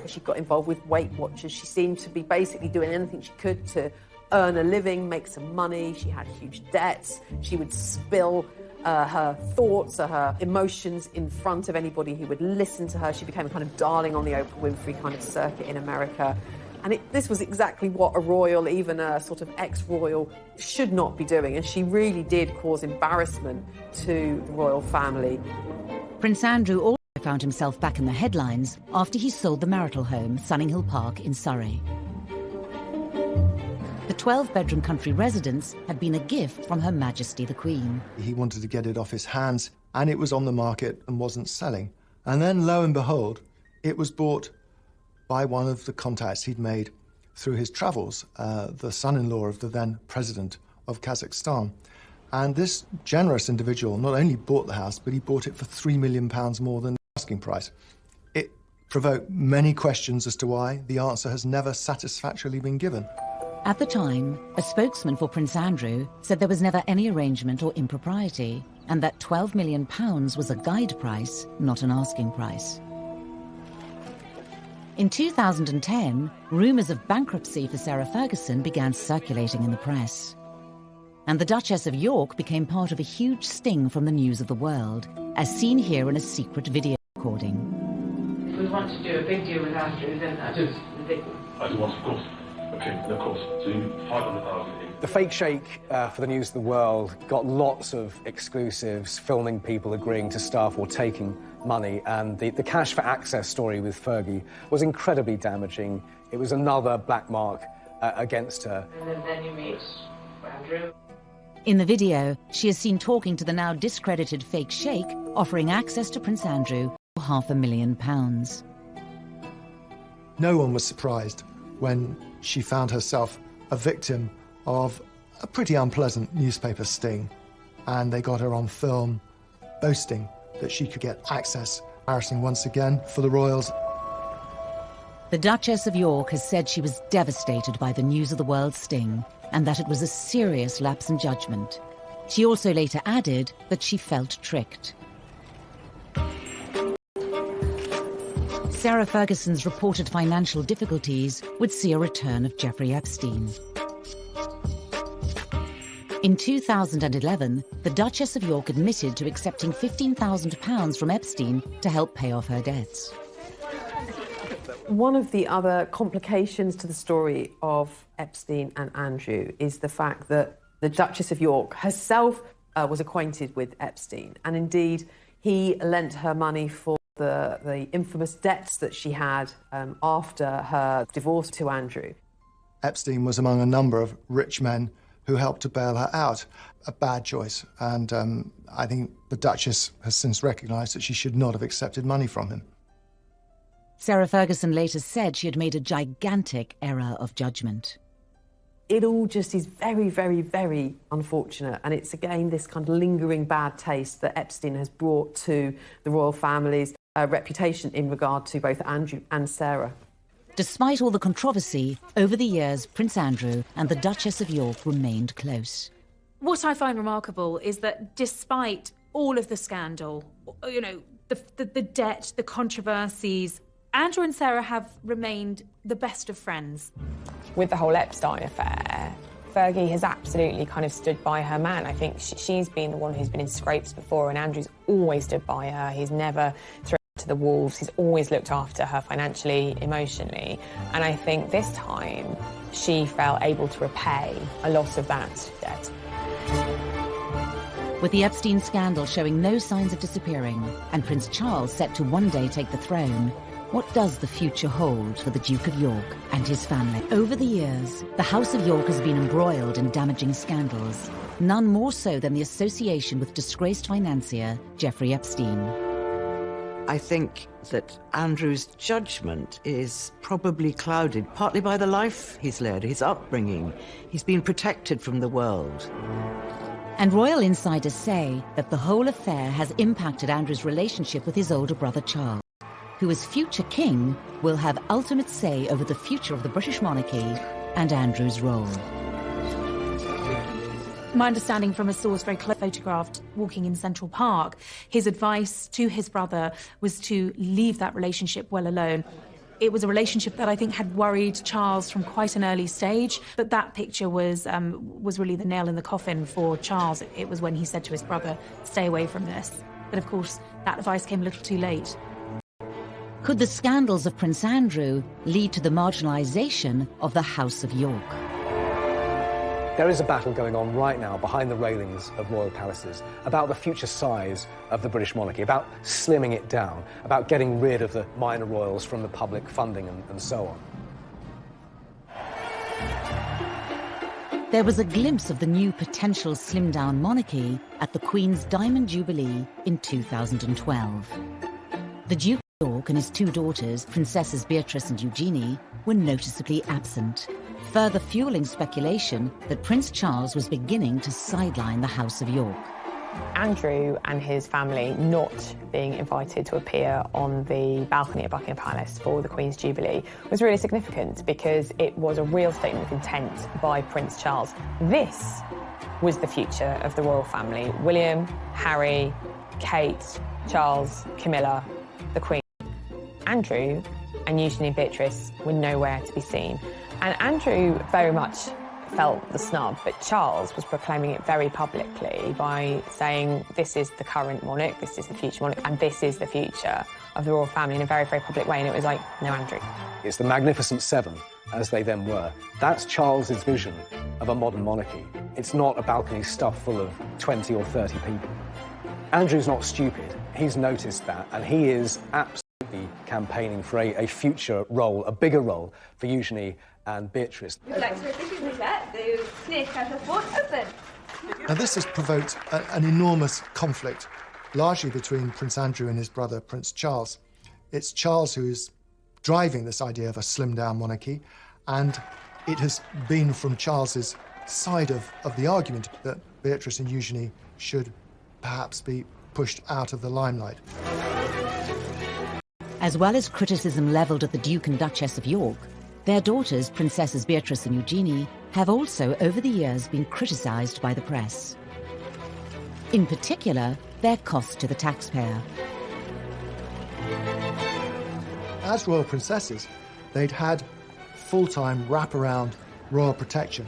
Speaker 3: She got involved with Weight Watchers. She seemed to be basically doing anything she could to earn a living, make some money. She had huge debts. She would spill her thoughts or her emotions in front of anybody who would listen to her. She became a kind of darling on the Oprah Winfrey kind of circuit in America. And this was exactly what a royal, even a sort of ex-royal, should not be doing. And she really did cause embarrassment to the royal family.
Speaker 1: Prince Andrew also found himself back in the headlines after he sold the marital home, Sunninghill Park in Surrey. The 12-bedroom country residence had been a gift from Her Majesty the Queen.
Speaker 5: He wanted to get it off his hands, and it was on the market and wasn't selling. And then, lo and behold, it was bought by one of the contacts he'd made through his travels, the son-in-law of the then president of Kazakhstan. And this generous individual not only bought the house, but he bought it for £3 million more than the asking price. It provoked many questions as to why. The answer has never satisfactorily been given.
Speaker 1: At the time, a spokesman for Prince Andrew said there was never any arrangement or impropriety, and that £12 million was a guide price, not an asking price. In 2010, rumours of bankruptcy for Sarah Ferguson began circulating in the press. And the Duchess of York became part of a huge sting from the news of the world, as seen here in a secret video recording.
Speaker 9: If we want to do a big deal with Andrew, then that is ridiculous.
Speaker 15: I do want, of course. Okay, of course. So you 500,000.
Speaker 2: The fake shake for the news of the world got lots of exclusives, filming people agreeing to stuff or taking money, and the cash for access story with Fergie was incredibly damaging. It was another black mark against her.
Speaker 9: And then you meet Andrew.
Speaker 1: In the video, she is seen talking to the now discredited fake sheikh, offering access to Prince Andrew for £500,000.
Speaker 5: No one was surprised when she found herself a victim of a pretty unpleasant newspaper sting, and they got her on film boasting that she could get access. Embarrassing once again for the royals.
Speaker 1: The Duchess of York has said she was devastated by the news of the world sting, and that it was a serious lapse in judgment. She also later added that she felt tricked. Sarah Ferguson's reported financial difficulties would see a return of Jeffrey Epstein. In 2011, the Duchess of York admitted to accepting £15,000 from Epstein to help pay off her debts.
Speaker 3: One of the other complications to the story of Epstein and Andrew is the fact that the Duchess of York herself was acquainted with Epstein, and indeed he lent her money for the infamous debts that she had after her divorce to Andrew.
Speaker 5: Epstein was among a number of rich men who helped to bail her out. A bad choice, and I think the Duchess has since recognised that she should not have accepted money from him.
Speaker 1: Sarah Ferguson later said she had made a gigantic error of judgment.
Speaker 3: It all just is very, very, very unfortunate, and it's again this kind of lingering bad taste that Epstein has brought to the royal family's reputation in regard to both Andrew and Sarah.
Speaker 1: Despite all the controversy, over the years, Prince Andrew and the Duchess of York remained close.
Speaker 4: What I find remarkable is that despite all of the scandal, you know, the debt, the controversies, Andrew and Sarah have remained the best of friends.
Speaker 16: With the whole Epstein affair, Fergie has absolutely kind of stood by her man. I think she's been the one who's been in scrapes before, and Andrew's always stood by her. He's never thrown her to the wolves. He's always looked after her financially, emotionally. And I think this time she felt able to repay a lot of that debt.
Speaker 1: With the Epstein scandal showing no signs of disappearing, and Prince Charles set to one day take the throne, what does the future hold for the Duke of York and his family? Over the years, the House of York has been embroiled in damaging scandals, none more so than the association with disgraced financier Jeffrey Epstein.
Speaker 13: I think that Andrew's judgment is probably clouded partly by the life he's led, his upbringing. He's been protected from the world.
Speaker 1: And royal insiders say that the whole affair has impacted Andrew's relationship with his older brother Charles, who as future king will have ultimate say over the future of the British monarchy and Andrew's role.
Speaker 4: My understanding from a source very close photographed walking in Central Park, his advice to his brother was to leave that relationship well alone. It was a relationship that I think had worried Charles from quite an early stage, but that picture was really the nail in the coffin for Charles. It was when he said to his brother, stay away from this. But of course, that advice came a little too late.
Speaker 1: Could the scandals of Prince Andrew lead to the marginalisation of the House of York?
Speaker 2: There is a battle going on right now behind the railings of royal palaces about the future size of the British monarchy, about slimming it down, about getting rid of the minor royals from the public funding and so on.
Speaker 1: There was a glimpse of the new potential slimmed-down monarchy at the Queen's Diamond Jubilee in 2012. The Duke of York and his two daughters, Princesses Beatrice and Eugenie, were noticeably absent, further fueling speculation that Prince Charles was beginning to sideline the House of York.
Speaker 16: Andrew and his family not being invited to appear on the balcony at Buckingham Palace for the Queen's Jubilee was really significant because it was a real statement of intent by Prince Charles. This was the future of the royal family. William, Harry, Kate, Charles, Camilla, the Queen. Andrew and Eugenie and Beatrice were nowhere to be seen. And Andrew very much felt the snub, but Charles was proclaiming it very publicly by saying this is the current monarch, this is the future monarch, and this is the future of the royal family in a very, very public way. And it was like, no, Andrew.
Speaker 2: It's the Magnificent Seven, as they then were. That's Charles's vision of a modern monarchy. It's not a balcony stuffed full of 20 or 30 people. Andrew's not stupid. He's noticed that, and he is absolutely campaigning for a future role, a bigger role for Eugenie and Beatrice.
Speaker 5: Now this has provoked an enormous conflict, largely between Prince Andrew and his brother, Prince Charles. It's Charles who is driving this idea of a slimmed-down monarchy, and it has been from Charles's side of the argument that Beatrice and Eugenie should perhaps be pushed out of the limelight.
Speaker 1: As well as criticism levelled at the Duke and Duchess of York, their daughters, Princesses Beatrice and Eugenie, have also over the years been criticised by the press. In particular, their cost to the taxpayer.
Speaker 5: As royal princesses, they'd had full-time wraparound royal protection.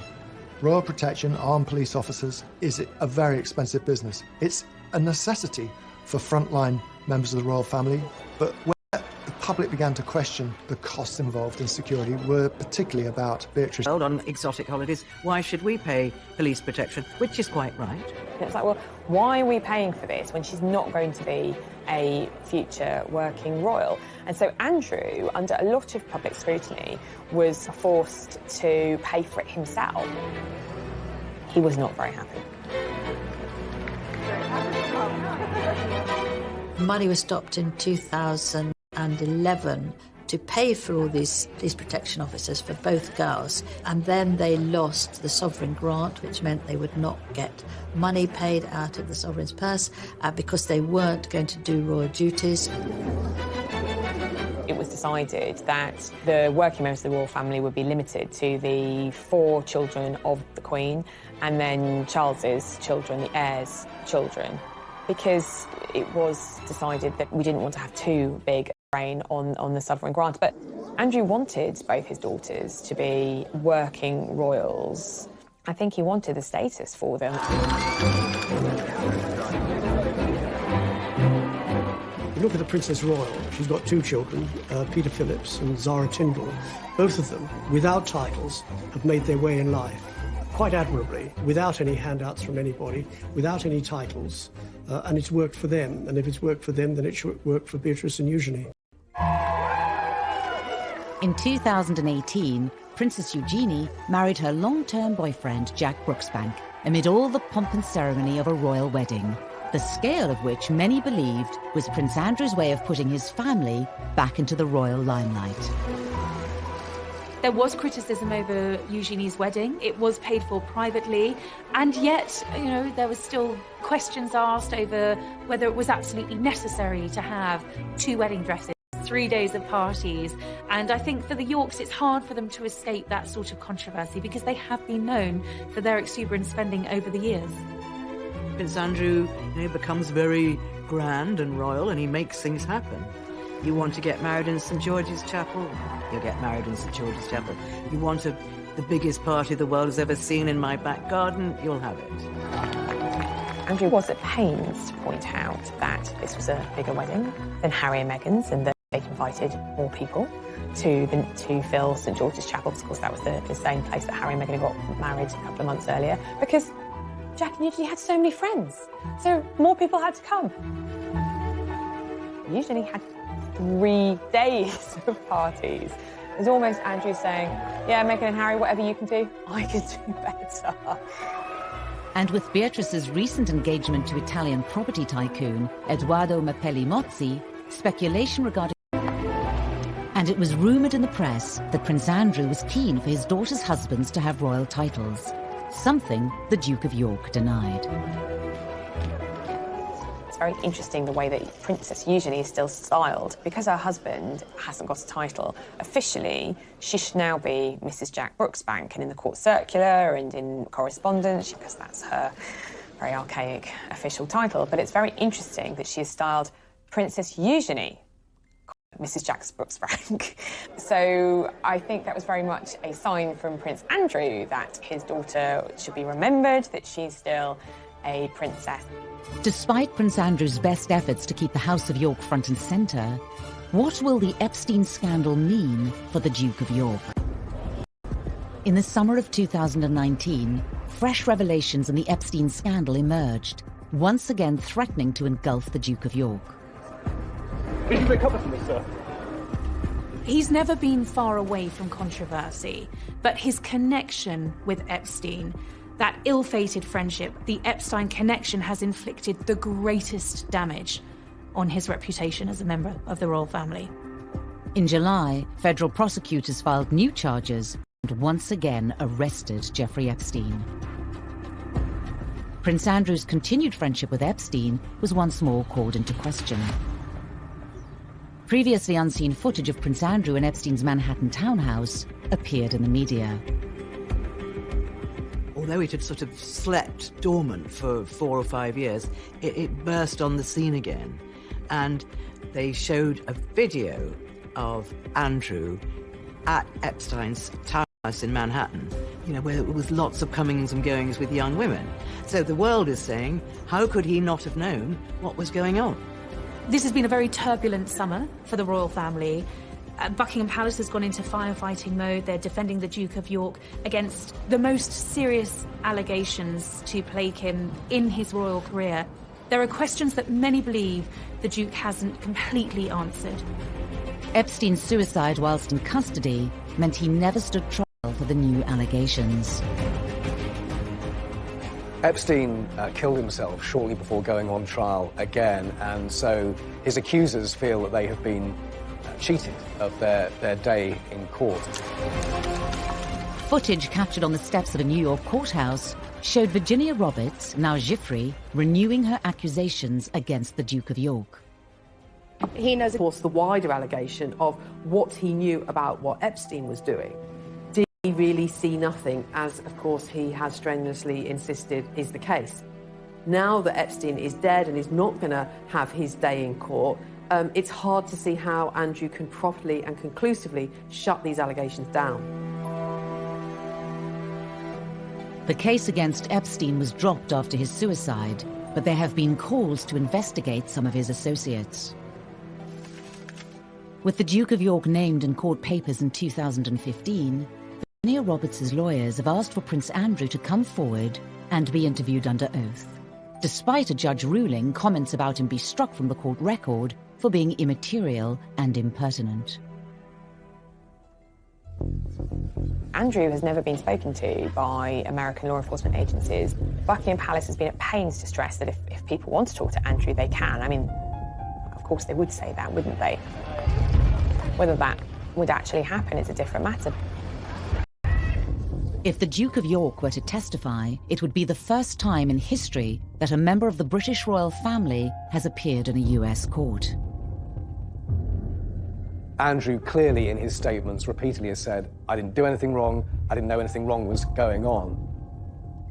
Speaker 5: Royal protection, armed police officers, is a very expensive business. It's a necessity for frontline members of the royal family, but the public began to question the costs involved in security were particularly about Beatrice.
Speaker 13: On exotic holidays, why should we pay police protection? Which is quite right.
Speaker 16: It's like, well, why are we paying for this when she's not going to be a future working royal? And so Andrew, under a lot of public scrutiny, was forced to pay for it himself. He was not very happy.
Speaker 7: Money was stopped in 2011 to pay for all these police protection officers for both girls, and then they lost the sovereign grant, which meant they would not get money paid out of the sovereign's purse because they weren't going to do royal duties.
Speaker 16: It was decided that the working members of the royal family would be limited to the 4 children of the Queen and then Charles's children, the heirs' children, because it was decided that we didn't want to have too big a reign on the sovereign grant. But Andrew wanted both his daughters to be working royals. I think he wanted the status for them.
Speaker 6: You look at the Princess Royal, she's got 2 children, Peter Phillips and Zara Tyndall. Both of them, without titles, have made their way in life quite admirably, without any handouts from anybody, without any titles, and it's worked for them. And if it's worked for them, then it should work for Beatrice and Eugenie.
Speaker 1: In 2018, Princess Eugenie married her long-term boyfriend, Jack Brooksbank, amid all the pomp and ceremony of a royal wedding, the scale of which many believed was Prince Andrew's way of putting his family back into the royal limelight.
Speaker 4: There was criticism over Eugenie's wedding. It was paid for privately, and yet, there was still questions asked over whether it was absolutely necessary to have 2 wedding dresses 3 days of parties. And I think for the Yorks, it's hard for them to escape that sort of controversy because they have been known for their exuberant spending over the years.
Speaker 13: Prince Andrew, becomes very grand and royal, and he makes things happen. You want to get married in St George's Chapel? You'll get married in St George's Chapel. You want the biggest party the world has ever seen in my back garden? You'll have it.
Speaker 16: Andrew was at pains to point out that this was a bigger wedding than Harry and Meghan's, and that they'd invited more people to fill St George's Chapel. Of course, that was the same place that Harry and Meghan got married a couple of months earlier, because Jack and Eugenie had so many friends, so more people had to come. Eugenie had 3 days of parties. It was almost Andrew saying, yeah, Meghan and Harry, whatever you can do, I can do better.
Speaker 1: And with Beatrice's recent engagement to Italian property tycoon Edoardo Mapelli-Mozzi, speculation regarding... And it was rumoured in the press that Prince Andrew was keen for his daughter's husbands to have royal titles, something the Duke of York denied.
Speaker 16: It's very interesting the way that Princess Eugenie is still styled. Because her husband hasn't got a title, officially, she should now be Mrs. Jack Brooksbank, and in the court circular and in correspondence, because that's her very archaic official title. But it's very interesting that she is styled Princess Eugenie, Mrs. Jack Brooksbank. So I think that was very much a sign from Prince Andrew that his daughter should be remembered, that she's still a princess.
Speaker 1: Despite Prince Andrew's best efforts to keep the House of York front and centre, what will the Epstein scandal mean for the Duke of York? In the summer of 2019, fresh revelations in the Epstein scandal emerged, once again threatening to engulf the Duke of York.
Speaker 18: Did you make up for this, sir?
Speaker 4: He's never been far away from controversy, but his connection with Epstein, that ill-fated friendship, the Epstein connection, has inflicted the greatest damage on his reputation as a member of the royal family.
Speaker 1: In July, federal prosecutors filed new charges and once again arrested Jeffrey Epstein. Prince Andrew's continued friendship with Epstein was once more called into question. Previously unseen footage of Prince Andrew and Epstein's Manhattan townhouse appeared in the media.
Speaker 13: Although it had sort of slept dormant for 4 or 5 years, it burst on the scene again. And they showed a video of Andrew at Epstein's townhouse in Manhattan, where it was lots of comings and goings with young women. So the world is saying, how could he not have known what was going on?
Speaker 4: This has been a very turbulent summer for the royal family. Buckingham Palace has gone into firefighting mode. They're defending the Duke of York against the most serious allegations to plague him in his royal career. There are questions that many believe the Duke hasn't completely answered.
Speaker 1: Epstein's suicide whilst in custody meant he never stood trial for the new allegations.
Speaker 2: Epstein killed himself shortly before going on trial again, and so his accusers feel that they have been cheated of their day in court.
Speaker 1: Footage captured on the steps of a New York courthouse showed Virginia Roberts, now Giuffre, renewing her accusations against the Duke of York.
Speaker 3: He knows, of course, the wider allegation of what he knew about what Epstein was doing. Did he really see nothing, as, of course, he has strenuously insisted is the case? Now that Epstein is dead and is not going to have his day in court, it's hard to see how Andrew can properly and conclusively shut these allegations down.
Speaker 1: The case against Epstein was dropped after his suicide, but there have been calls to investigate some of his associates. With the Duke of York named in court papers in 2015, Virginia Roberts' lawyers have asked for Prince Andrew to come forward and be interviewed under oath. Despite a judge ruling comments about him be struck from the court record for being immaterial and impertinent.
Speaker 16: Andrew has never been spoken to by American law enforcement agencies. Buckingham Palace has been at pains to stress that if people want to talk to Andrew, they can. I mean, of course they would say that, wouldn't they? Whether that would actually happen is a different matter.
Speaker 1: If the Duke of York were to testify, it would be the first time in history that a member of the British royal family has appeared in a US court.
Speaker 2: Andrew clearly in his statements repeatedly has said, I didn't do anything wrong, I didn't know anything wrong was going on.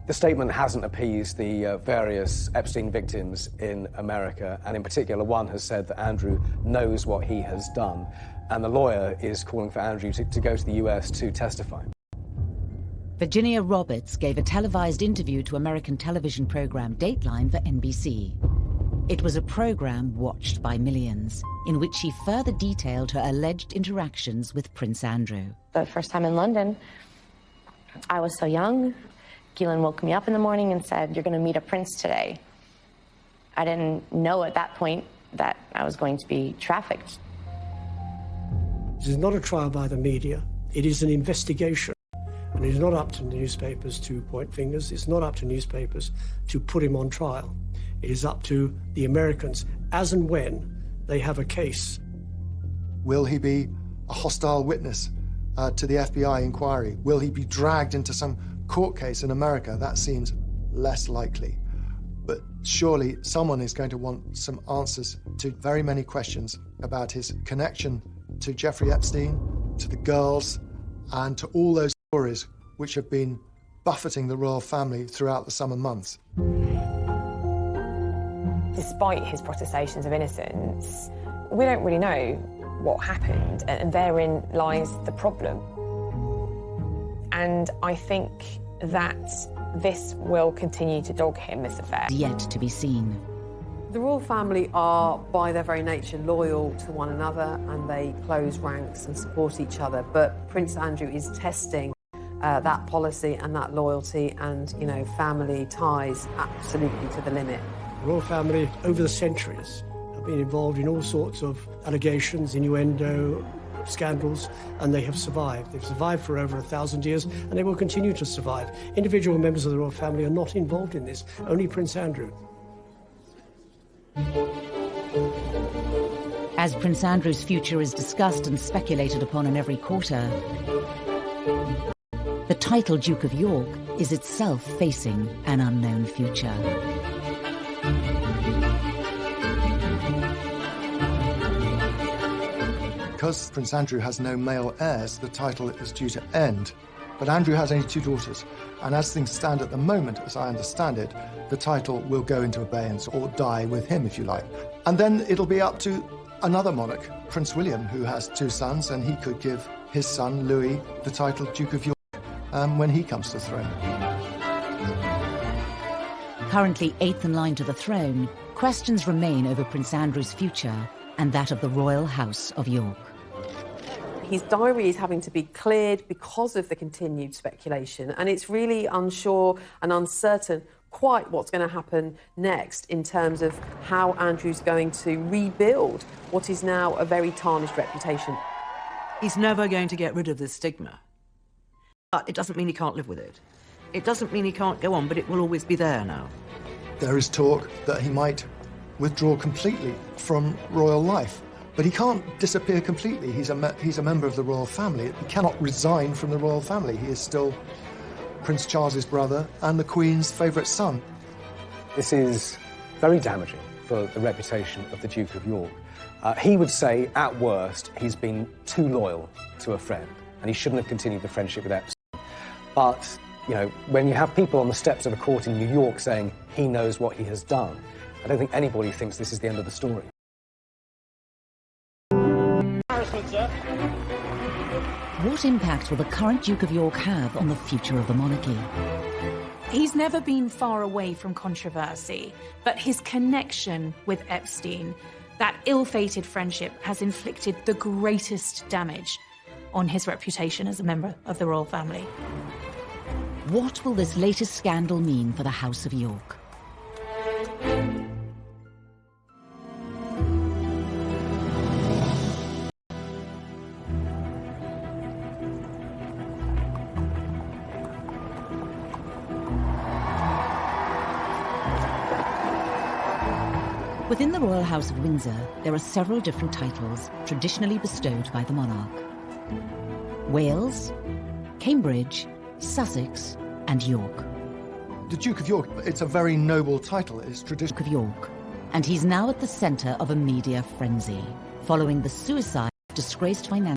Speaker 2: The statement hasn't appeased the various Epstein victims in America, and in particular one has said that Andrew knows what he has done, and the lawyer is calling for Andrew to go to the US to testify.
Speaker 1: Virginia Roberts gave a televised interview to American television program Dateline for NBC. It was a program watched by millions, in which she further detailed her alleged interactions with Prince Andrew.
Speaker 17: The first time in London, I was so young. Keelan woke me up in the morning and said, "You're going to meet a prince today." I didn't know at that point that I was going to be trafficked.
Speaker 6: This is not a trial by the media. It is an investigation. And it is not up to newspapers to point fingers. It's not up to newspapers to put him on trial. It is up to the Americans as and when they have a case.
Speaker 5: Will he be a hostile witness to the FBI inquiry? Will he be dragged into some court case in America? That seems less likely. But surely someone is going to want some answers to very many questions about his connection to Jeffrey Epstein, to the girls, and to all those stories which have been buffeting the royal family throughout the summer months.
Speaker 16: Despite his protestations of innocence, we don't really know what happened, and therein lies the problem. And I think that this will continue to dog him, this affair.
Speaker 1: Yet to be seen.
Speaker 3: The royal family are, by their very nature, loyal to one another, and they close ranks and support each other. But Prince Andrew is testing that policy and that loyalty and, you know, family ties absolutely to the limit.
Speaker 6: The royal family, over the centuries, have been involved in all sorts of allegations, innuendo, scandals, and they have survived. They've survived for over 1,000 years, and they will continue to survive. Individual members of the royal family are not involved in this, only Prince Andrew.
Speaker 1: As Prince Andrew's future is discussed and speculated upon in every quarter, the title Duke of York is itself facing an unknown future.
Speaker 5: Because Prince Andrew has no male heirs, the title is due to end. But Andrew has only 2 daughters, and as things stand at the moment, as I understand it, the title will go into abeyance or die with him, if you like. And then it'll be up to another monarch, Prince William, who has 2 sons, and he could give his son, Louis, the title Duke of York when he comes to the throne.
Speaker 1: Currently 8th in line to the throne, questions remain over Prince Andrew's future and that of the royal house of York.
Speaker 3: His diary is having to be cleared because of the continued speculation, and it's really unsure and uncertain quite what's going to happen next in terms of how Andrew's going to rebuild what is now a very tarnished reputation.
Speaker 13: He's never going to get rid of this stigma. But it doesn't mean he can't live with it. It doesn't mean he can't go on, but it will always be there now.
Speaker 5: There is talk that he might withdraw completely from royal life. But he can't disappear completely. He's a member of the royal family. He cannot resign from the royal family. He is still Prince Charles's brother and the Queen's favourite son.
Speaker 2: This is very damaging for the reputation of the Duke of York. He would say, at worst, he's been too loyal to a friend, and he shouldn't have continued the friendship with Epstein. But, you know, when you have people on the steps of a court in New York saying he knows what he has done, I don't think anybody thinks this is the end of the story.
Speaker 1: What impact will the current Duke of York have on the future of the monarchy?
Speaker 4: He's never been far away from controversy, but his connection with Epstein, that ill-fated friendship, has inflicted the greatest damage on his reputation as a member of the royal family.
Speaker 1: What will this latest scandal mean for the House of York? Within the Royal House of Windsor, there are several different titles traditionally bestowed by the monarch. Wales, Cambridge, Sussex, and York.
Speaker 5: The Duke of York, it's a very noble title. It's traditional.
Speaker 1: Duke of York. And he's now at the centre of a media frenzy, following the suicide of disgraced financially.